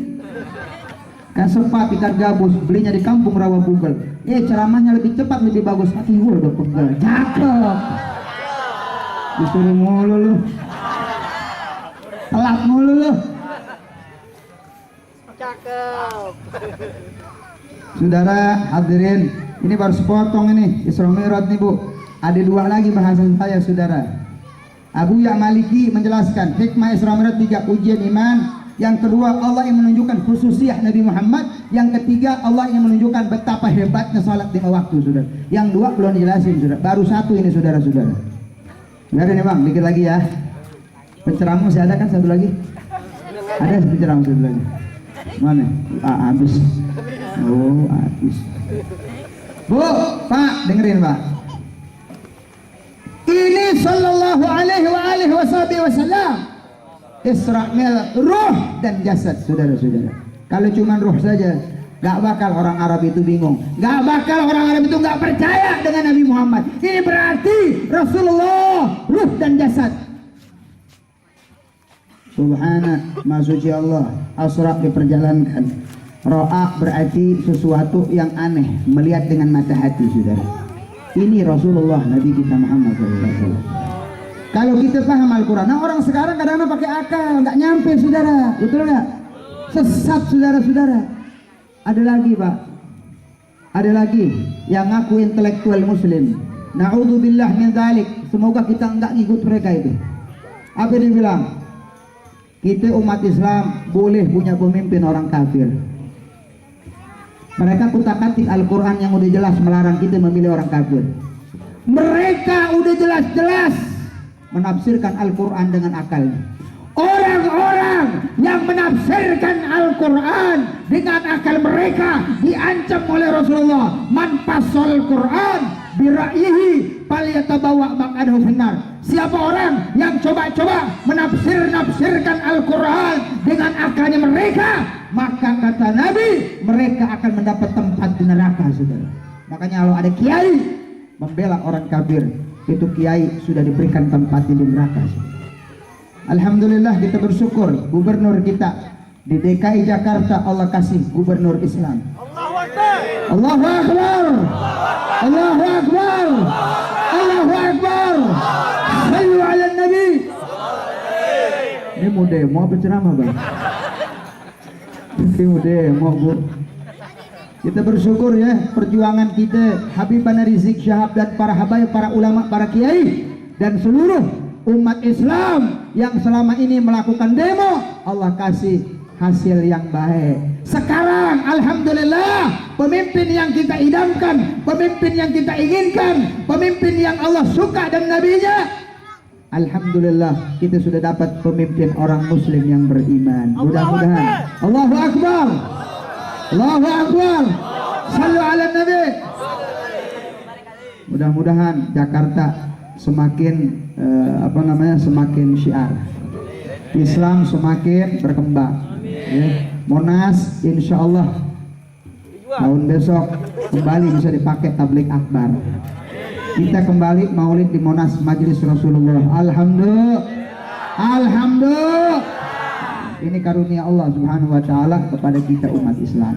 Kan sempat ikan gabus, belinya di kampung Rawa Bugel. Ceramahnya lebih cepat, lebih bagus. Hati gua udah pegel. Cakep. Disuruh mulu lu, telat mulu lu. Cakep. Saudara hadirin, ini baru sepotong ini Isra Mi'raj nih, Bu. Ada 2 lagi bahasan saya, saudara. Abu Ya Maliki menjelaskan hikmah Isra Mi'raj 3, ujian iman. Yang kedua, Allah yang menunjukkan khususiyah Nabi Muhammad. Yang ketiga, Allah yang menunjukkan betapa hebatnya salat 5 waktu, saudara. Yang 2 belum dijelasin, saudara. Baru 1 ini, saudara-saudara. Biar ini Bang, dikit lagi ya. Penceramah masih ada kan satu lagi? Ada penceramah satu lagi. Mana? Habis. Oh, habis. Bu, Pak, dengerin Pak. Ini sallallahu alaihi wasallam Isra Mi'raj ruh dan jasad, saudara-saudara. Kalau cuma ruh saja, gak bakal orang Arab itu bingung. Gak bakal orang Arab itu gak percaya dengan Nabi Muhammad. Ini berarti Rasulullah ruh dan jasad. Subhana, Maha Suci Allah. Asra diperjalankan. Ro'a berarti sesuatu yang aneh, melihat dengan mata hati, saudara. Ini Rasulullah Nabi kita Muhammad SAW. Kalau kita paham Al-Quran, nah orang sekarang kadang-kadang pakai akal, nggak nyampe, saudara. Betul nggak? Sesat, saudara-saudara. Ada lagi, Pak. Ada lagi yang ngaku intelektual muslim. Na'udzubillah min dzalik. Semoga kita enggak ngikut mereka itu. Apa dia bilang? Kita umat Islam boleh punya pemimpin orang kafir. Mereka kutak-katik Al-Quran yang udah jelas melarang kita memilih orang kafir. Mereka udah jelas-jelas menafsirkan Al-Quran dengan akal. Orang-orang yang menafsirkan Al-Quran dengan akal mereka diancam oleh Rasulullah. Man fasal Quran bira'yihi falyatabawa maq'adahu finnar. Siapa orang yang coba-coba menafsirkan Al-Quran dengan akalnya mereka, maka kata Nabi, mereka akan mendapat tempat di neraka, saudara. Makanya kalau ada kiai membela orang kafir, itu kiai sudah diberikan tempat di neraka. Alhamdulillah kita bersyukur gubernur kita di DKI Jakarta Allah kasih gubernur Islam. Allahu Akbar. Allahu Akbar. Allahu Akbar. Allahu Akbar. Sallu ala Nabi. Ini mau demo apa ceramah, Bang? Ini mau demo, Bu. Kita bersyukur ya perjuangan kita Habibana Rizik Syihab dan para habaib, para ulama, para kiai dan seluruh umat Islam yang selama ini melakukan demo, Allah kasih hasil yang baik. Sekarang alhamdulillah, pemimpin yang kita idamkan, pemimpin yang kita inginkan, pemimpin yang Allah suka dan nabinya, alhamdulillah kita sudah dapat pemimpin orang muslim yang beriman. Mudah-mudahan Allahu Akbar, Allahu Akbar, sallu ala nabi. Mudah-mudahan Jakarta semakin semakin syiar, Islam semakin berkembang. Ya. Monas insya Allah tahun besok kembali bisa dipakai tablik akbar. Kita kembali maulid di Monas Majelis Rasulullah. Alhamdulillah, alhamdulillah. Ini karunia Allah Subhanahu wa taala kepada kita umat Islam.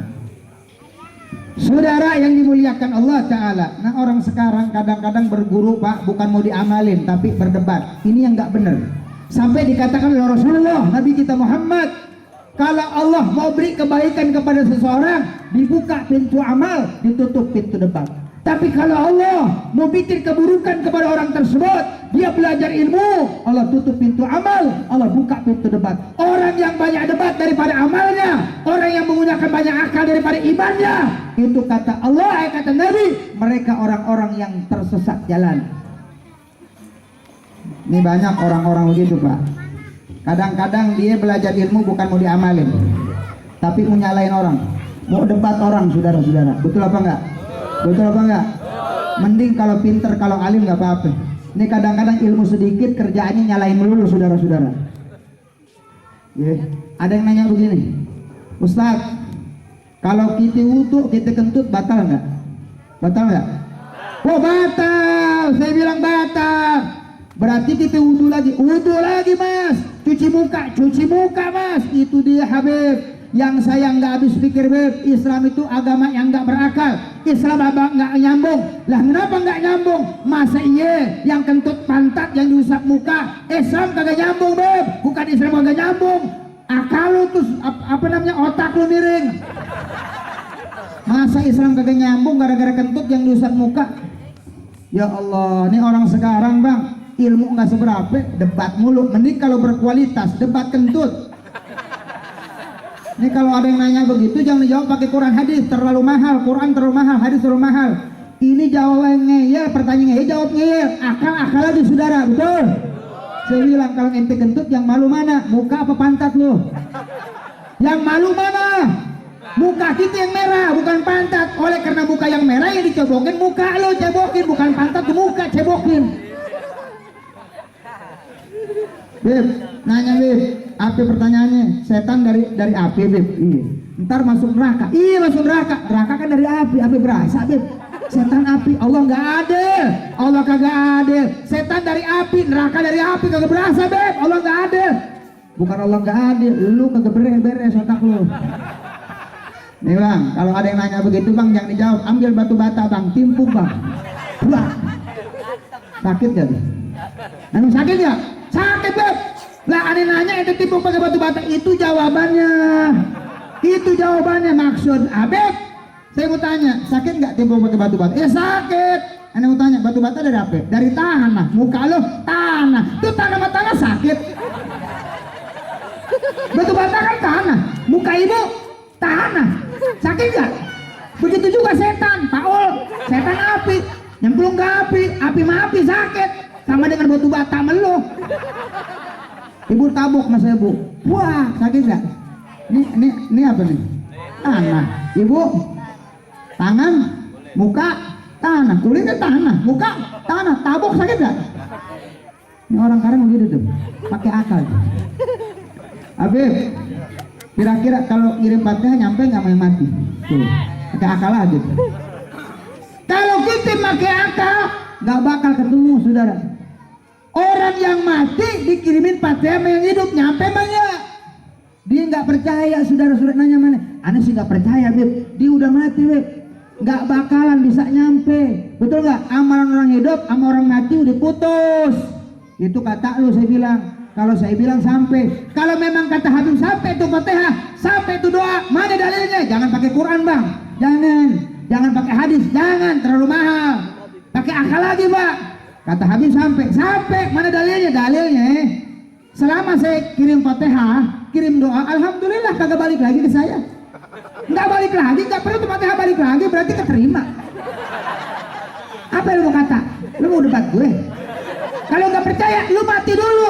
Saudara yang dimuliakan Allah taala. Nah, orang sekarang kadang-kadang berguru, Pak, bukan mau diamalin tapi berdebat. Ini yang enggak benar. Sampai dikatakan oleh Rasulullah, Nabi kita Muhammad, kalau Allah mau beri kebaikan kepada seseorang, dibuka pintu amal, ditutup pintu debat. Tapi kalau Allah mau bikin keburukan kepada orang tersebut, dia belajar ilmu, Allah tutup pintu amal, Allah buka pintu debat. Orang yang banyak debat daripada amalnya, orang yang menggunakan banyak akal daripada imannya, itu kata Allah, kata Nabi, mereka orang-orang yang tersesat jalan. Ini banyak orang-orang begitu, Pak. Kadang-kadang dia belajar ilmu bukan mau diamalin, tapi mau nyalain orang, mau debat orang, saudara-saudara. Betul apa enggak? Betul apa enggak? Mending kalau pinter, kalau alim nggak apa-apa. Ini kadang-kadang ilmu sedikit kerjaannya nyalain melulu, saudara-saudara. Ada yang nanya begini, Ustaz, kalau kita wudu kita kentut batal nggak? Batal nggak? Oh batal, saya bilang batal. Berarti kita wudu lagi mas, cuci muka mas. Itu dia Habib. Yang saya nggak habis pikir, Beb, Islam itu agama yang nggak berakal. Islam abang nggak nyambung. Lah kenapa nggak nyambung? Masa iya yang kentut pantat, yang diusap muka, Islam kagak nyambung, Beb. Bukan Islam kagak nyambung, akal lu tuh otak lu miring. Masa Islam kagak nyambung gara-gara kentut yang diusap muka? Ya Allah, ini orang sekarang, Bang, ilmu nggak seberapa, debat mulu. Mending kalau berkualitas, debat kentut. Ini kalau ada yang nanya begitu, jangan dijawab pakai Quran hadis, terlalu mahal, Quran terlalu mahal, hadis terlalu mahal. Ini jawabannya ya, pertanyaannya ya, jawabnya ya, akal aja saudara, betul? Saya bilang kalau ente kentut, yang malu mana? Muka apa pantat lu? Yang malu mana? Muka kita yang merah, bukan pantat. Oleh karena muka yang merah yang dicebokin, muka lo cebokin, bukan pantat, muka cebokin. Beb, nanya Beb, apa pertanyaannya? Setan dari api, Beb. Iya. Ntar masuk neraka. Iya, masuk neraka. Neraka kan dari api berasa, Beb. Setan api, Allah nggak adil. Allah kagak adil. Setan dari api, neraka dari api, kagak berasa, Beb. Allah nggak adil. Bukan Allah nggak adil, lu kagak beres otak lu. Nih Bang, kalau ada yang nanya begitu Bang, jangan dijawab. Ambil batu bata Bang, timpuk Bang. Wah. Sakit gak? Anu sakit gak? Sakit, Beb. Lah ada nanya itu timpuk pakai batu bata, itu jawabannya. Itu jawabannya, maksud Beb. Saya mau tanya, sakit nggak timpuk pakai batu bata? Ya sakit. Anda mau tanya, batu bata dari apa? Dari tanah. Muka lo tanah. Itu tanah sama tanah sakit. Batu bata kan tanah. Muka ibu tanah. Sakit nggak? Begitu juga setan, Paul. Setan api. Nyemplung ke api sama api sakit. Sama dengan batu bata melo. Ibu tabuk mas ibu. Wah, sakit nggak? Ini apa nih? Tanah. Ibu, tangan, muka, tanah. Kulitnya tanah, muka, tanah. Tabuk sakit nggak? Ini orang sekarang begitu tuh, pakai akal. Habib, kira-kira kalau ngirim Fatihah nyampe nggak mau mati? Tuh, pakai akal aja. Kalau kita pakai akal, nggak bakal ketemu, saudara. Orang yang mati dikirimin Fatihah sama yang hidup, nyampe mana? Dia nggak percaya, saudara-saudara nanya mana? Aneh sih nggak percaya, Beb. Dia udah mati, Beb. Nggak bakalan bisa nyampe. Betul nggak? Amalan orang hidup sama orang mati udah putus. Itu kata lu, saya bilang. Kalau saya bilang sampai. Kalau memang kata Habib sampai itu Fatihah, sampai itu doa, mana dalilnya? Jangan pakai Quran, Bang. Jangan pakai hadis, jangan, terlalu mahal. Pakai akal lagi, Pak. Kata Habib sampai, mana dalilnya? Dalilnya selama saya kirim Fatihah, kirim doa, alhamdulillah lah kagak balik lagi ke saya. Nggak balik lagi, nggak perlu tuh Fatihah balik lagi, berarti keterima. Apa yang lu mau kata? Lu mau debat gue? Kalau nggak percaya, lu mati dulu.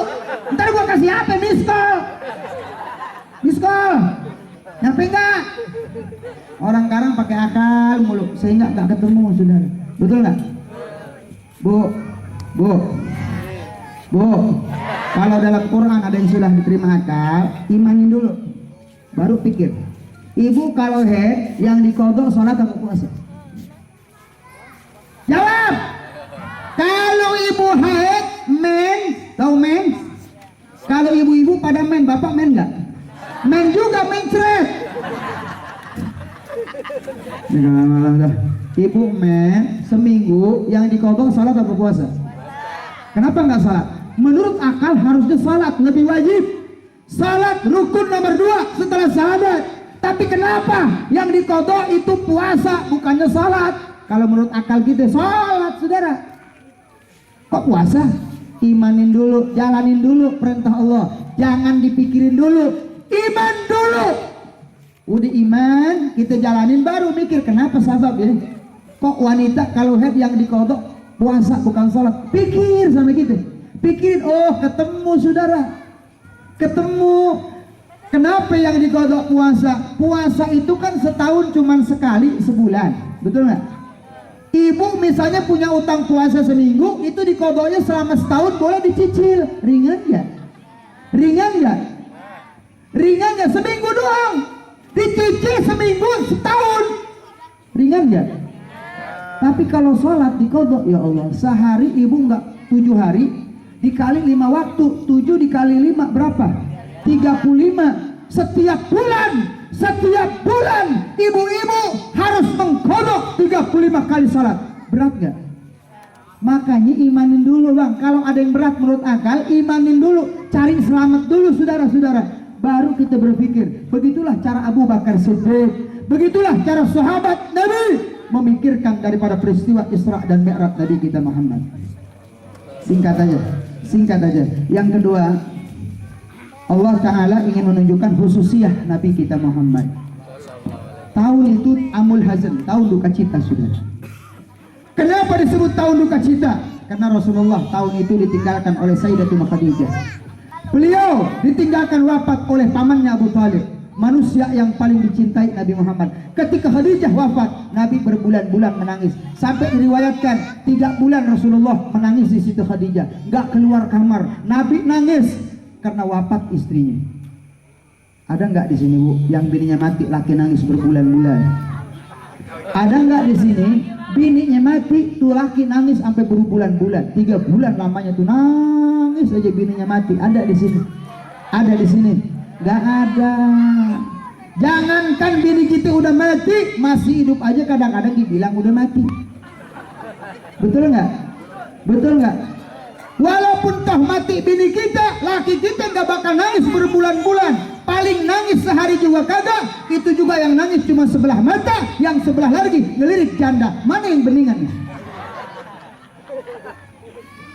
Ntar gua kasih apa? Miss call. Miss call. Nyampe nggak? Orang sekarang pakai akal mulu, sehingga nggak ketemu, saudara. Betul nggak? Bu, kalau dalam Quran ada yang sudah diterima akal, imanin dulu, baru pikir. Ibu kalau head yang dikodok sholat atau puasa? Jawab. Kalau ibu haid, men, tahu men? Kalau ibu-ibu pada men, bapak men nggak? Men juga mencret. Ibu men seminggu yang dikodok salat atau puasa? Kenapa nggak salat? Menurut akal harusnya salat, lebih wajib. Salat rukun nomor 2 setelah syahadat. Tapi kenapa yang dikodok itu puasa bukannya salat? Kalau menurut akal kita salat, saudara. Kok puasa? Imanin dulu, jalanin dulu perintah Allah. Jangan dipikirin dulu, iman dulu. Udah iman, kita jalanin baru mikir kenapa sabab ya. Kok wanita kalau head yang dikodok puasa bukan sholat? Pikir sama kita. Pikirin, oh ketemu saudara. Ketemu. Kenapa yang dikodok puasa? Puasa itu kan setahun cuman sekali sebulan. Betul nggak? Ibu misalnya punya utang puasa seminggu, itu dikodoknya selama setahun, boleh dicicil. Ringan ya? Ringan ya? Ringan ya? Seminggu doang dicicil, seminggu setahun. Ringan ya? Tapi kalau sholat dikodok, ya Allah, sehari ibu nggak 7 hari dikali 5 waktu, 7 dikali 5 berapa? 35. Setiap bulan ibu-ibu harus mengkodok 35 kali salat. Berat gak? Makanya imanin dulu bang. Kalau ada yang berat menurut akal, imanin dulu, cari selamat dulu saudara-saudara, baru kita berpikir. Begitulah cara Abu Bakar Siddiq, begitulah cara sahabat Nabi memikirkan daripada peristiwa Isra dan Mi'raj Nabi kita Muhammad. Singkat aja. Yang kedua, Allah Ta'ala ingin menunjukkan khususiyah Nabi kita Muhammad. Tahun itu Amul Hazan, tahun duka cita, saudara. Kenapa disebut tahun duka cita? Karena Rasulullah tahun itu ditinggalkan oleh Sayyidatina Khadijah. Beliau ditinggalkan wafat oleh pamannya Abu Thalib, manusia yang paling dicintai Nabi Muhammad. Ketika Khadijah wafat, Nabi berbulan-bulan menangis. Sampai diriwayatkan 3 bulan Rasulullah menangis di situ Khadijah, nggak keluar kamar. Nabi nangis karena wafat istrinya. Ada nggak di sini bu, yang bininya mati laki nangis berbulan-bulan? Ada nggak di sini bininya mati tuh laki nangis sampai berbulan-bulan? 3 bulan lamanya tuh nangis aja bininya mati. Ada di sini? Ada di sini? Nggak ada. Jangankan bini kita udah mati, masih hidup aja kadang-kadang dibilang udah mati. Betul nggak? Betul nggak? Walaupun toh mati bini kita, laki kita nggak bakal nangis berbulan-bulan. Paling nangis sehari juga kagak. Itu juga yang nangis cuma sebelah mata, yang sebelah lagi ngelirik janda. Mana yang beningan?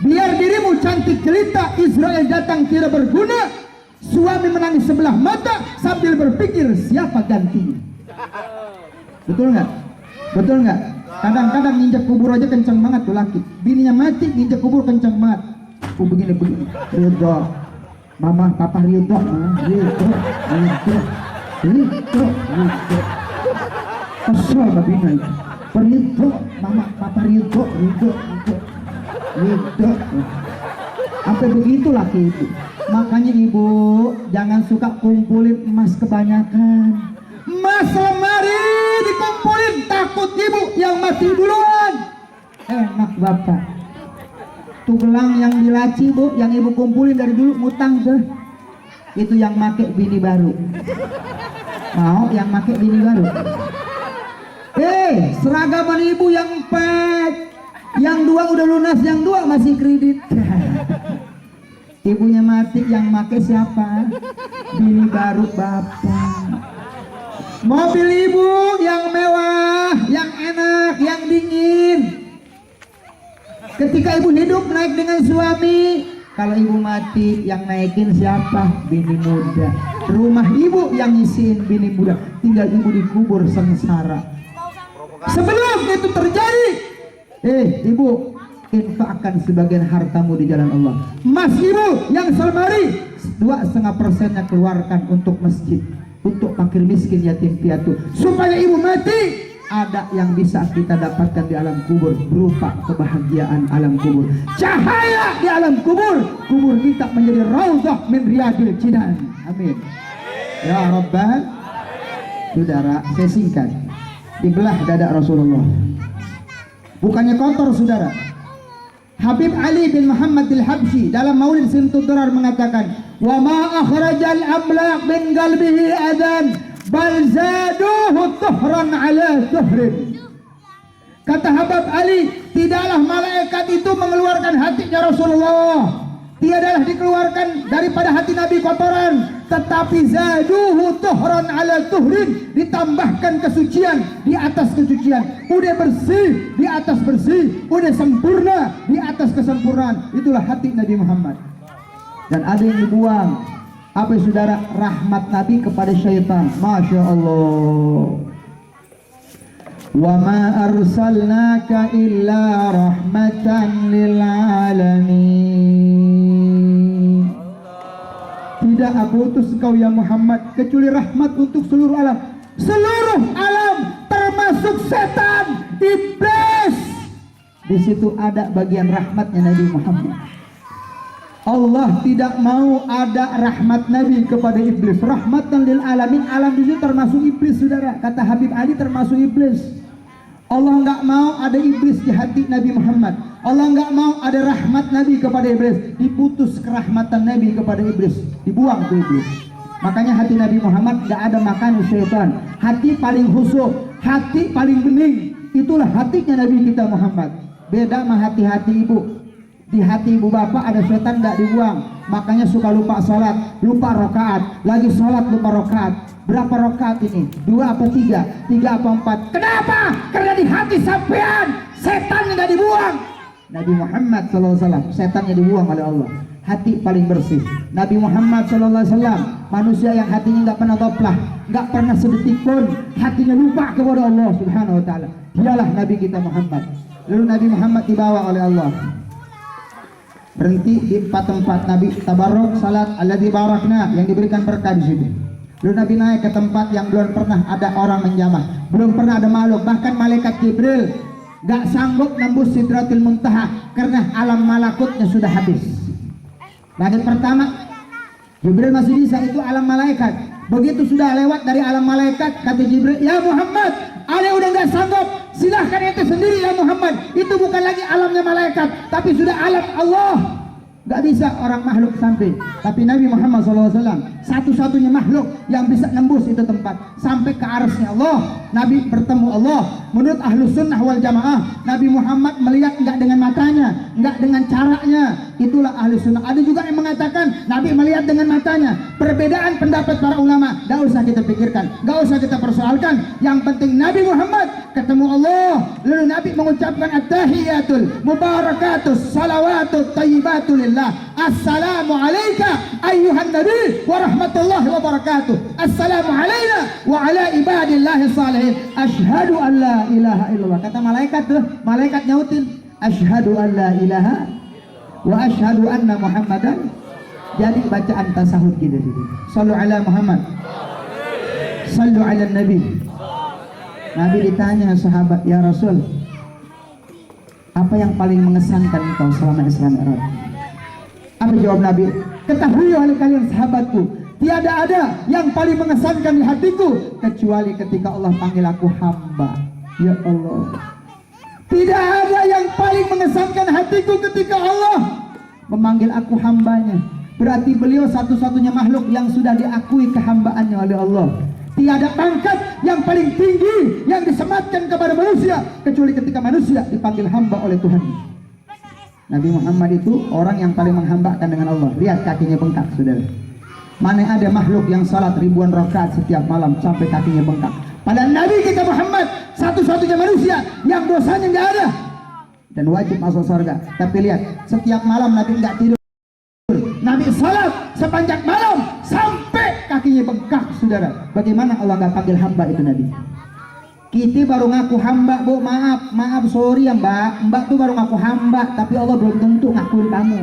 Biar dirimu cantik jelita, Israel datang tidak berguna. Suami menangis sebelah mata sambil berpikir siapa gantinya. Betul nggak? Betul nggak? Kadang-kadang nginjak kubur aja kencang banget tuh laki. Bininya mati nginjak kubur kencang banget. Begini Ridho, mama papa Ridho, Ridho. Kesel babina itu. Ridho, mama papa Ridho. Sampai begitu laki itu. Makanya ibu jangan suka kumpulin emas kebanyakan. Emas lemari dikumpulin, takut ibu yang mati duluan. Enak bapak. Tuh gelang yang dilaci bu, yang ibu kumpulin dari dulu ngutang tuh. Itu yang make bini baru. Mau yang make bini baru? Seragaman ibu yang 4, yang 2 udah lunas, yang 2 masih kredit. Ibunya mati, yang make siapa? Bini baru bapak. Mobil ibu yang mewah, yang enak, yang dingin. Ketika ibu hidup naik dengan suami. Kalau ibu mati, yang naikin siapa? Bini muda. Rumah ibu yang ngisiin bini muda, tinggal ibu dikubur sengsara. Sebelum itu terjadi, ibu infakkan sebagian hartamu di jalan Allah. Mas ibu yang selemari 2,5%-nya keluarkan untuk masjid, untuk fakir miskin, yatim piatu, supaya ibu mati ada yang bisa kita dapatkan di alam kubur berupa kebahagiaan alam kubur, cahaya di alam kubur. Kubur kita menjadi raudhah min riyadil jinan. Amin ya rabbal. Saudara, saya singkat, dibelah dada Rasulullah, bukannya kotor saudara. Habib Ali bin Muhammad al-Habsyi dalam Maulid Simtud Durar mengatakan, wa ma akhrajal amlaq min qalbihi adan bal zaduhu tuhran ala tuhrin. Kata Habib Ali, tidaklah malaikat itu mengeluarkan hatinya Rasulullah, tiadalah dikeluarkan daripada hati Nabi kotoran, tetapi zaduhu tuhran ala tuhrin, ditambahkan kesucian di atas kesucian. Udah bersih di atas bersih, udah sempurna di atas kesempurnaan. Itulah hati Nabi Muhammad. Dan ada yang dibuang, apa saudara? Rahmat Nabi kepada syaitan. Masya Allah. Wa ma arsalnaka illa rahmatan lil alamin. Tidak aku utus engkau ya Muhammad kecuali rahmat untuk seluruh alam. Seluruh alam termasuk setan, iblis. Di situ ada bagian rahmatnya Nabi Muhammad. Allah tidak mau ada rahmat Nabi kepada iblis. Rahmatan lil alamin, alam itu termasuk iblis saudara. Kata Habib Ali termasuk iblis. Allah nggak mau ada iblis di hati Nabi Muhammad. Allah nggak mau ada rahmat Nabi kepada iblis. Diputus kerahmatan Nabi kepada iblis, dibuang ke iblis. Makanya hati Nabi Muhammad nggak ada makan syaitan. Hati paling khusyuk, hati paling bening, itulah hatinya Nabi kita Muhammad. Beda sama hati-hati ibu. Di hati ibu bapak ada setan, nggak dibuang. Makanya suka lupa sholat, lupa rokaat, lagi sholat lupa rokaat. Berapa rokaat ini? 2 apa 3? 3 apa 4? Kenapa? Karena di hati sampean setan nggak dibuang. Nabi Muhammad SAW setannya dibuang oleh Allah. Hati paling bersih. Nabi Muhammad SAW manusia yang hatinya nggak pernah goplah, nggak pernah sedetik pun hatinya lupa kepada Allah Subhanahu Wa Taala. Dialah Nabi kita Muhammad. Lalu Nabi Muhammad dibawa oleh Allah, berhenti di 4 tempat Nabi tabarruk salat alladzi barakna, yang diberikan berkah di situ. Lalu Nabi naik ke tempat yang belum pernah ada orang menjamah, belum pernah ada makhluk, bahkan malaikat Jibril gak sanggup nembus Sidratul Muntaha karena alam malakutnya sudah habis. Langit pertama Jibril masih bisa, itu alam malaikat. Begitu sudah lewat dari alam malaikat, kata Jibril, ya Muhammad, Ale udah gak sanggup, silahkan ente sendiri ya Muhammad. Itu bukan lagi alamnya malaikat, tapi sudah alam Allah. Gak bisa orang makhluk sampai. Tapi Nabi Muhammad SAW satu-satunya makhluk yang bisa nembus itu tempat sampai ke arsy Allah. Nabi bertemu Allah. Menurut ahlu sunnah wal jamaah, Nabi Muhammad melihat enggak dengan matanya, enggak dengan caranya. Itulah ahlu sunnah. Ada juga yang mengatakan Nabi melihat dengan matanya. Perbedaan pendapat para ulama gak usah kita pikirkan, gak usah kita persoalkan. Yang penting Nabi Muhammad ketemu Allah. Lalu Nabi mengucapkan at-tahiyatul mubarakatus salawatut tayyibatul lillah. Assalamu alayka ayyuhan nabi wa rahmatullahi wa barakatuh. Assalamu alayna wa ala ibadillahi salihin. Asyhadu an la ilaha illallah. Kata malaikat tuh, malaikat nyautin asyhadu an la ilaha wa asyhadu anna muhammadan. Jadi bacaan tasahud kita gitu. Sallu ala Muhammad, sallu ala nabi. Nabi ditanya sahabat, ya Rasul, apa yang paling mengesankan engkau selama Isra Mi'raj? Apa jawab Nabi? Ketahui oleh kalian sahabatku, tiada ada yang paling mengesankan di hatiku kecuali ketika Allah panggil aku hamba. Ya Allah, tidak ada yang paling mengesankan hatiku ketika Allah memanggil aku hambanya. Berarti beliau satu-satunya makhluk yang sudah diakui kehambaannya oleh Allah. Tiada pangkat yang paling tinggi yang disematkan kepada manusia kecuali ketika manusia dipanggil hamba oleh Tuhan. Nabi Muhammad itu orang yang paling menghambakan dengan Allah. Lihat kakinya bengkak saudara. Mana ada makhluk yang salat ribuan rakaat setiap malam sampai kakinya bengkak. Padahal Nabi kita Muhammad satu-satunya manusia yang dosanya nggak ada dan wajib masuk surga. Tapi lihat, setiap malam Nabi nggak tidur. Nabi salat sepanjang malam sampai kakinya hatinya bengkak, saudara. Bagaimana Allah nggak panggil hamba itu Nabi? Kita baru ngaku hamba, Bu, maaf, sorry ya Mbak tuh baru ngaku hamba, tapi Allah belum tentu ngakuin kamu.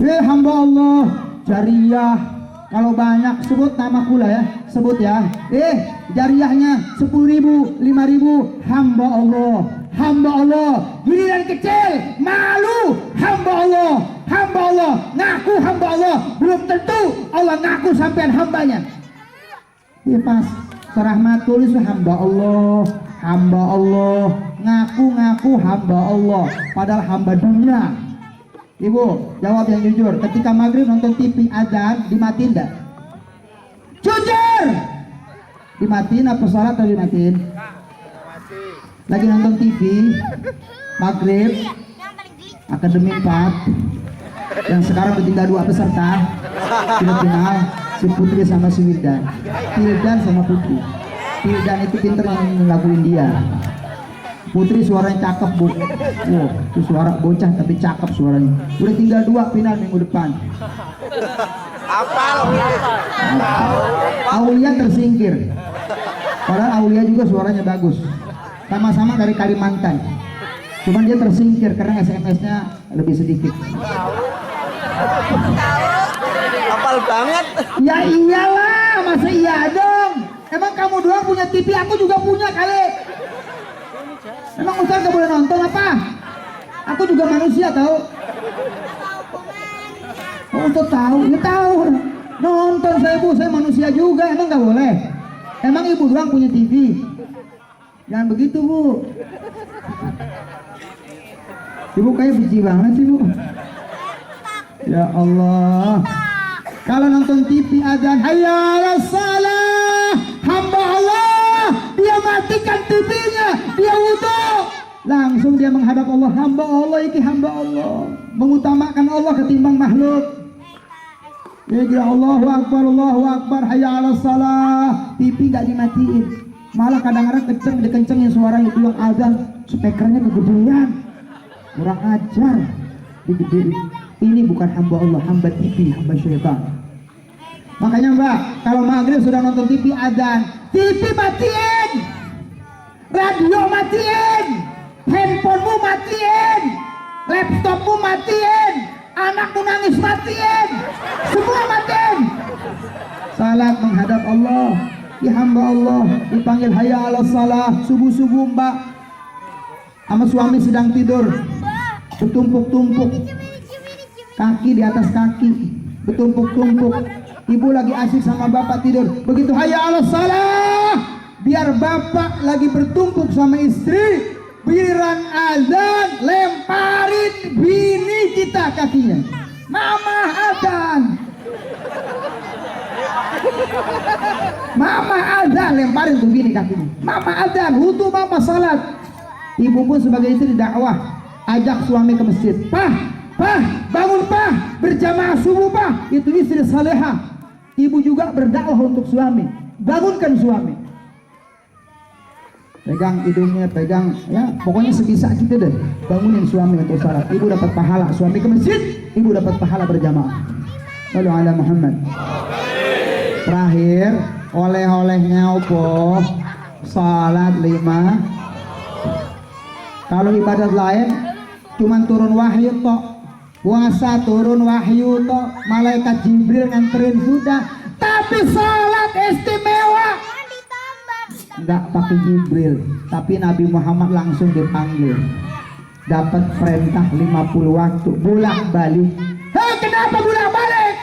Hamba Allah, jariyah, kalau banyak sebut nama kula ya, sebut ya. Jariyahnya 10.000, 5.000, hamba Allah, giliran kecil, malu, hamba Allah, ngaku hamba Allah, belum tentu Allah ngaku sampean hambanya. Pas serahmat tulis hamba Allah, ngaku hamba Allah, padahal hamba dunia. Ibu, jawab yang jujur. Ketika maghrib nonton TV azan, dimatiin enggak? Jujur! Dimatiin apa sholat atau dimatiin? Lagi nonton TV, maghrib, Akademi 4, yang sekarang tinggal 2 peserta, final, si Putri sama si Wildan. Wildan sama Putri. Wildan itu pinter ngelakuin dia. Putri suaranya cakep, Bu. Wow, itu suara bocah tapi cakep suaranya. Udah tinggal 2 final minggu depan. Aulia tersingkir. Padahal Aulia juga suaranya bagus. Sama-sama dari Kalimantan. Cuman dia tersingkir karena SMS-nya lebih sedikit. Hafal banget. Ya iyalah, masa iya dong. Emang kamu doang punya TV, aku juga punya kali. Emang Ustaz gak boleh nonton apa? Aku juga manusia tahu. Oh, Ustaz tahu, ya tahu. Nonton saya Bu, saya manusia juga. Emang gak boleh? Emang ibu doang punya TV? Jangan begitu Bu. Ibu kayak benci banget sih Bu. Ya Allah. Kalau nonton TV azan, hayya 'alas shalah, hamba Allah, dia matikan TV-nya, dia wudu, langsung dia menghadap Allah. Hamba Allah iki hamba Allah, mengutamakan Allah ketimbang makhluk. Ya Allahu Akbar, hayya 'alas shalah, TV nggak dimatiin, malah kadang-kadang dikencengin suara itu yang azan, speakernya kegedean, kurang ajar, digedein. Ini bukan hamba Allah, hamba TV, hamba syaitan. Makanya Mbak, kalau maghrib sudah nonton TV azan, TV matiin, radio matiin, handphonemu matiin, laptopmu matiin, anakmu nangis matiin, semua matiin. Salat menghadap Allah, ya hamba Allah, dipanggil hayya 'alas shalah, subuh-subuh Mbak, sama suami sedang tidur, bertumpuk-tumpuk. Kaki di atas kaki, bertumpuk-tumpuk. Ibu lagi asik sama bapak tidur. Begitu hayya 'alas shalah, biar bapak lagi bertumpuk sama istri, biran azan, lemparin bini kita kakinya. Mama azan. Mama azan, lemparin tuh bini kakinya. Mama azan, wudu mama salat. Ibu pun sebagai istri dakwah, ajak suami ke masjid. Pah, bangun Pah, berjamaah subuh Pah. Itu istri salehah. Ibu juga berdakwah untuk suami, bangunkan suami. Pegang hidungnya, pegang, ya pokoknya sebisa kita deh, bangunin suami untuk salat. Ibu dapat pahala, suami ke masjid, ibu dapat pahala berjamaah. Lalu ala Muhammad. Terakhir, oleh-olehnya opo, salat 5. Kalau ibadat lain, cuman turun wahyu tok. Puasa turun wahyu toh, malaikat Jibril nganterin sudah. Tapi salat istimewa enggak pakai Jibril, tapi Nabi Muhammad langsung dipanggil, dapat perintah 50 waktu bolak-balik. Hei, kenapa bolak-balik?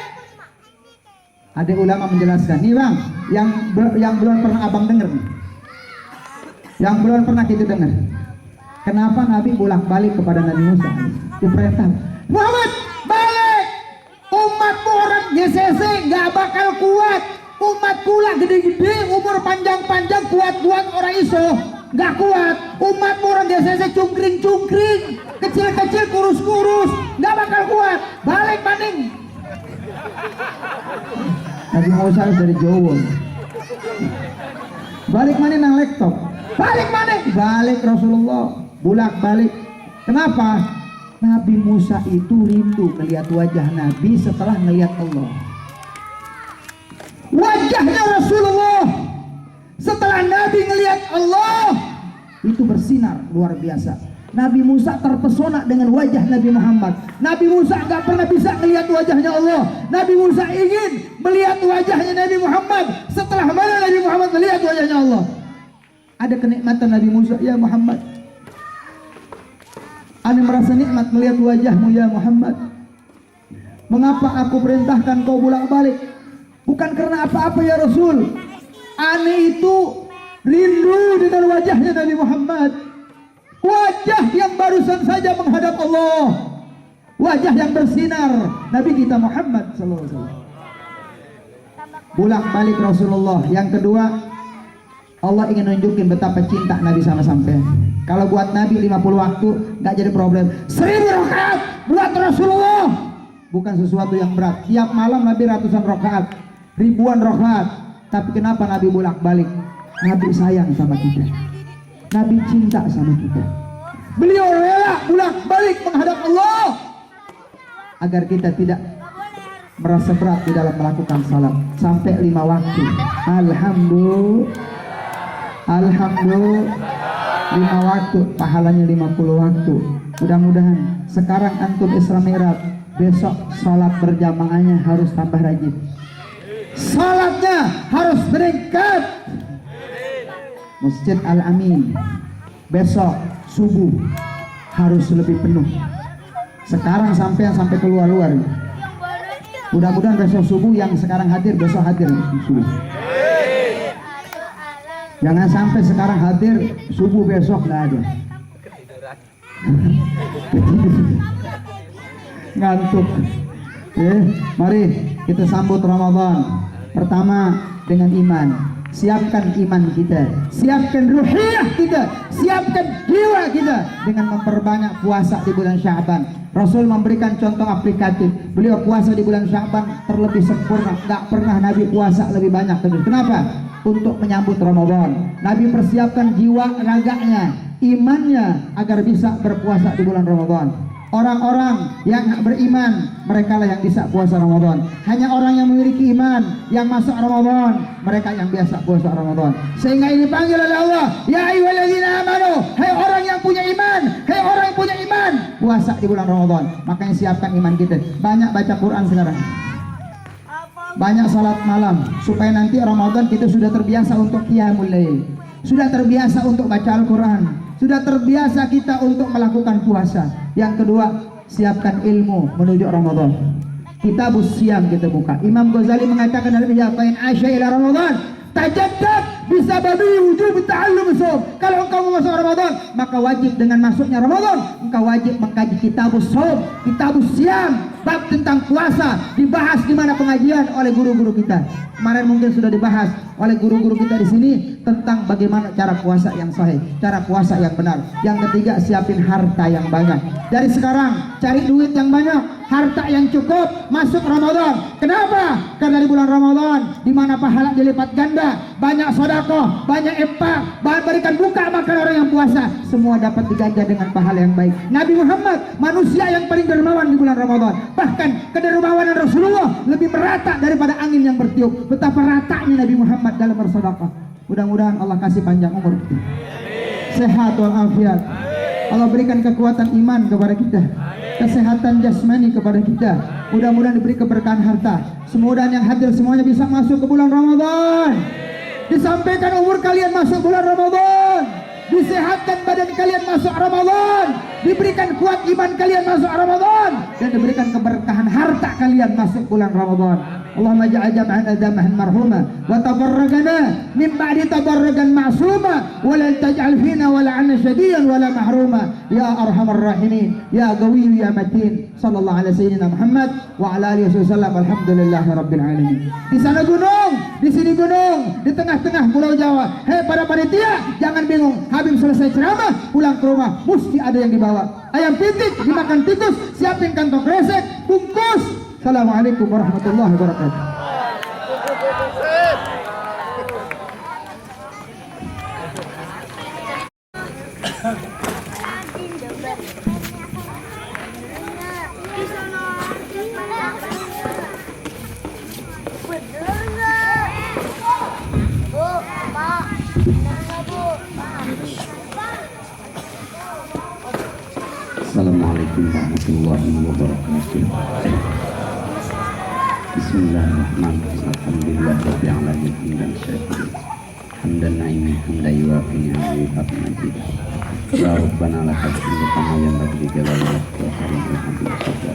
Ada ulama menjelaskan nih Bang, yang belum pernah abang dengar nih, yang belum pernah kita dengar, kenapa Nabi bolak-balik kepada Nabi Musa diperintah, Muhammad balik, umatmu orang GCC gak bakal kuat, umatku lah gede-gede, umur panjang-panjang, kuat-kuat orang iso gak kuat, umatmu orang GCC cungkring-cungkring, kecil-kecil kurus-kurus, gak bakal kuat, balik maning. Nabi Musa dari Jawa, balik maning nang laptop, balik maning, balik Rasulullah, bolak-balik. Kenapa? Nabi Musa itu rindu melihat wajah Nabi setelah melihat Allah. Wajahnya Rasulullah setelah Nabi ngelihat Allah itu bersinar luar biasa. Nabi Musa terpesona dengan wajah Nabi Muhammad. Nabi Musa nggak pernah bisa melihat wajahnya Allah. Nabi Musa ingin melihat wajahnya Nabi Muhammad. Setelah mana Nabi Muhammad melihat wajahnya Allah? Ada kenikmatan Nabi Musa, ya Muhammad. Ana merasa nikmat melihat wajahmu ya Muhammad. Mengapa aku perintahkan kau bolak-balik? Bukan karena apa-apa ya Rasul. Ana itu rindu dengan wajahnya Nabi Muhammad. Wajah yang barusan saja menghadap Allah, wajah yang bersinar Nabi kita Muhammad SAW. Bolak-balik Rasulullah. Yang kedua, Allah ingin nunjukin betapa cinta Nabi sama sampai. Kalau buat Nabi 50 waktu nggak jadi problem. 1000 rakaat buat Rasulullah bukan sesuatu yang berat. Tiap malam Nabi ratusan rakaat, ribuan rakaat. Tapi kenapa Nabi bolak-balik? Nabi sayang sama kita. Nabi cinta sama kita. Beliau rela bolak-balik menghadap Allah agar kita tidak merasa berat di dalam melakukan salat sampai 5 waktu. Alhamdulillah 5 waktu, pahalanya 50 waktu. Mudah-mudahan sekarang antum Isra Mi'raj, besok salat berjamaahnya harus tambah rajin. Salatnya harus meningkat. Masjid Al-Amin besok subuh harus lebih penuh. Sekarang sampai keluar-luar. Mudah-mudahan besok subuh yang sekarang hadir besok hadir subuh. Jangan sampai sekarang hadir subuh besok nggak ada. Ngantuk. Mari kita sambut Ramadan. Pertama dengan iman. Siapkan iman kita, siapkan ruhiyah kita, siapkan jiwa kita dengan memperbanyak puasa di bulan Sya'ban. Rasul memberikan contoh aplikatif. Beliau puasa di bulan Sya'ban terlebih sempurna. Gak pernah Nabi puasa lebih banyak. Kenapa? Untuk menyambut Ramadan. Nabi persiapkan jiwa raganya, imannya agar bisa berpuasa di bulan Ramadan. Orang-orang yang beriman, mereka lah yang bisa puasa Ramadan. Hanya orang yang memiliki iman yang masuk Ramadan, mereka yang biasa puasa Ramadan. Sehingga ini panggil oleh Allah, ya ayyuhalladzina amanu, hai orang yang punya iman, hai orang yang punya iman, puasa di bulan Ramadan. Makanya siapkan iman kita. Banyak baca Quran sekarang, banyak salat malam, supaya nanti Ramadan kita sudah terbiasa untuk qiyamul lail, sudah terbiasa untuk baca Al-Quran, sudah terbiasa kita untuk melakukan puasa. Yang kedua, siapkan ilmu menuju Ramadan. Kitabus Siyam kita buka. Imam Ghazali mengatakan dalam Ijafain Asya ila Ramadan, tajaddad bisa babi wujub ta'allum shaum. Kalau engkau mau masuk Ramadan, maka wajib dengan masuknya Ramadan engkau wajib mengkaji Kitabus Shaum, Kitabus Siyam, bab tentang puasa dibahas di mana pengajian oleh guru-guru kita. Kemarin mungkin sudah dibahas oleh guru-guru kita di sini tentang bagaimana cara puasa yang sahih, cara puasa yang benar. Yang ketiga, siapin harta yang banyak. Dari sekarang cari duit yang banyak, harta yang cukup, masuk Ramadan. Kenapa? Karena di bulan Ramadan di mana pahala dilipat ganda, banyak sedekah, banyak infak, berikan buka makan orang yang puasa, semua dapat diganja dengan pahala yang baik. Nabi Muhammad manusia yang paling dermawan di bulan Ramadan. Bahkan kedermawanan Rasulullah lebih merata daripada angin yang bertiup. Betapa ratanya Nabi Muhammad dalam bersedekah. Mudah-mudahan Allah kasih panjang umur, sehat walafiat. Allah berikan kekuatan iman kepada kita, kesehatan jasmani kepada kita. Mudah-mudahan diberi keberkahan harta. Semudahan yang hadir semuanya bisa masuk ke bulan Ramadan. Disampaikan umur kalian masuk bulan Ramadan. Disehatkan badan kalian masuk Ramadan. Diberikan kuat iman kalian masuk Ramadan. Dan diberikan keberkahan harta kalian masuk bulan Ramadan. Allahumma ja'al jam'ana damahan marhuma wa tabarragana min ba'di tabarragan ma'suma wa la taj'al fina wa la'ana syadiyan wa la mahruma ya arhamar rahimin ya qawiyyu ya matin sallallahu alaihi sayyidina Muhammad wa ala alihi wasallam. Alhamdulillahi rabbil alamin. Di sana gunung, di sini gunung, di tengah-tengah pulau Jawa. Hei para panitia, jangan bingung. Habib selesai ceramah, pulang ke rumah mesti ada yang dibawa. Ayam pitik dimakan tikus, siapin kantong kresek, bungkus. Assalamualaikum warahmatullahi wabarakatuh. Bener nggak? warahmatullahi wabarakatuh. Bismillahirrahmanirrahim. Alhamdulillahirabbil alamin hamdan syakirin. Hamdan na'imin hamdan yuwafi ni'amahu wa majidah. Ya Rabbana lakal hamdu kama yanbaghi li jalali wajhika wa karimati wajhika.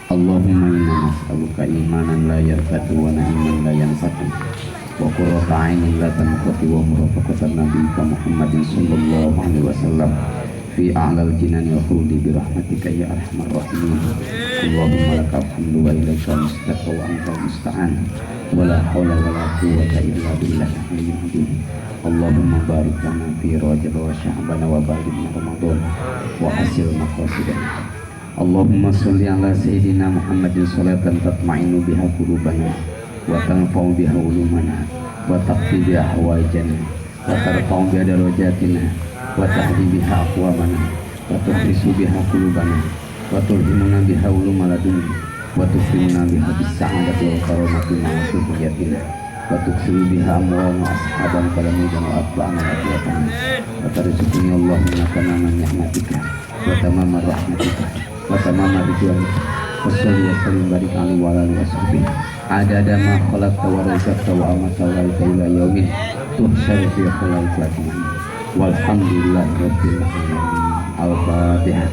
Allahumma inna nas'aluka imanan la yartadu wa na'iman la yanfadu wa qurrata 'ainin la tanqati wa murafaqatan nabiyyika Muhammadin sallallahu alaihi wasallam fi a'lal jinani wa khuldi bi rahmatika ya arhamar rahimin. Allahumma lakal hamdu wa ilaika mustaqu wa anta musta'an wa la haula wa la quwwata illa billahil aliyyil azim. Allahumma barik lana fi Rajab wa Sya'ban wa ballighna Ramadan wa hasil maqasidana. Allahumma sholli ala sayyidina Muhammadin sholatan tatma'innu biha qulubana wa tanfa'u biha ulumana wa taqdi biha hawaijana wa tarfa'u biha darajatina wa tahdi biha aqwamana wa tukhrisu biha qulubana wa tulhimuna biha ulumaladunna wa tufrimuna biha bis-sa'adati wal karamati ma'a dhurriyyatina wa tuksiru biha amwalana ashaban kalamina wa atba'ana atba'ana wa tarzuqni Allahumma tamama ni'matika wa tamama rahmatika wa tamama ridwanika wa salli wa sallim barik alaihi wa alihi washabihi adada ma khalaqta wa razaqta wa amata wa ila yaumin tuhsyaru fi khalaika walhamdulillahi rabbil alamin. Al-Fatihah.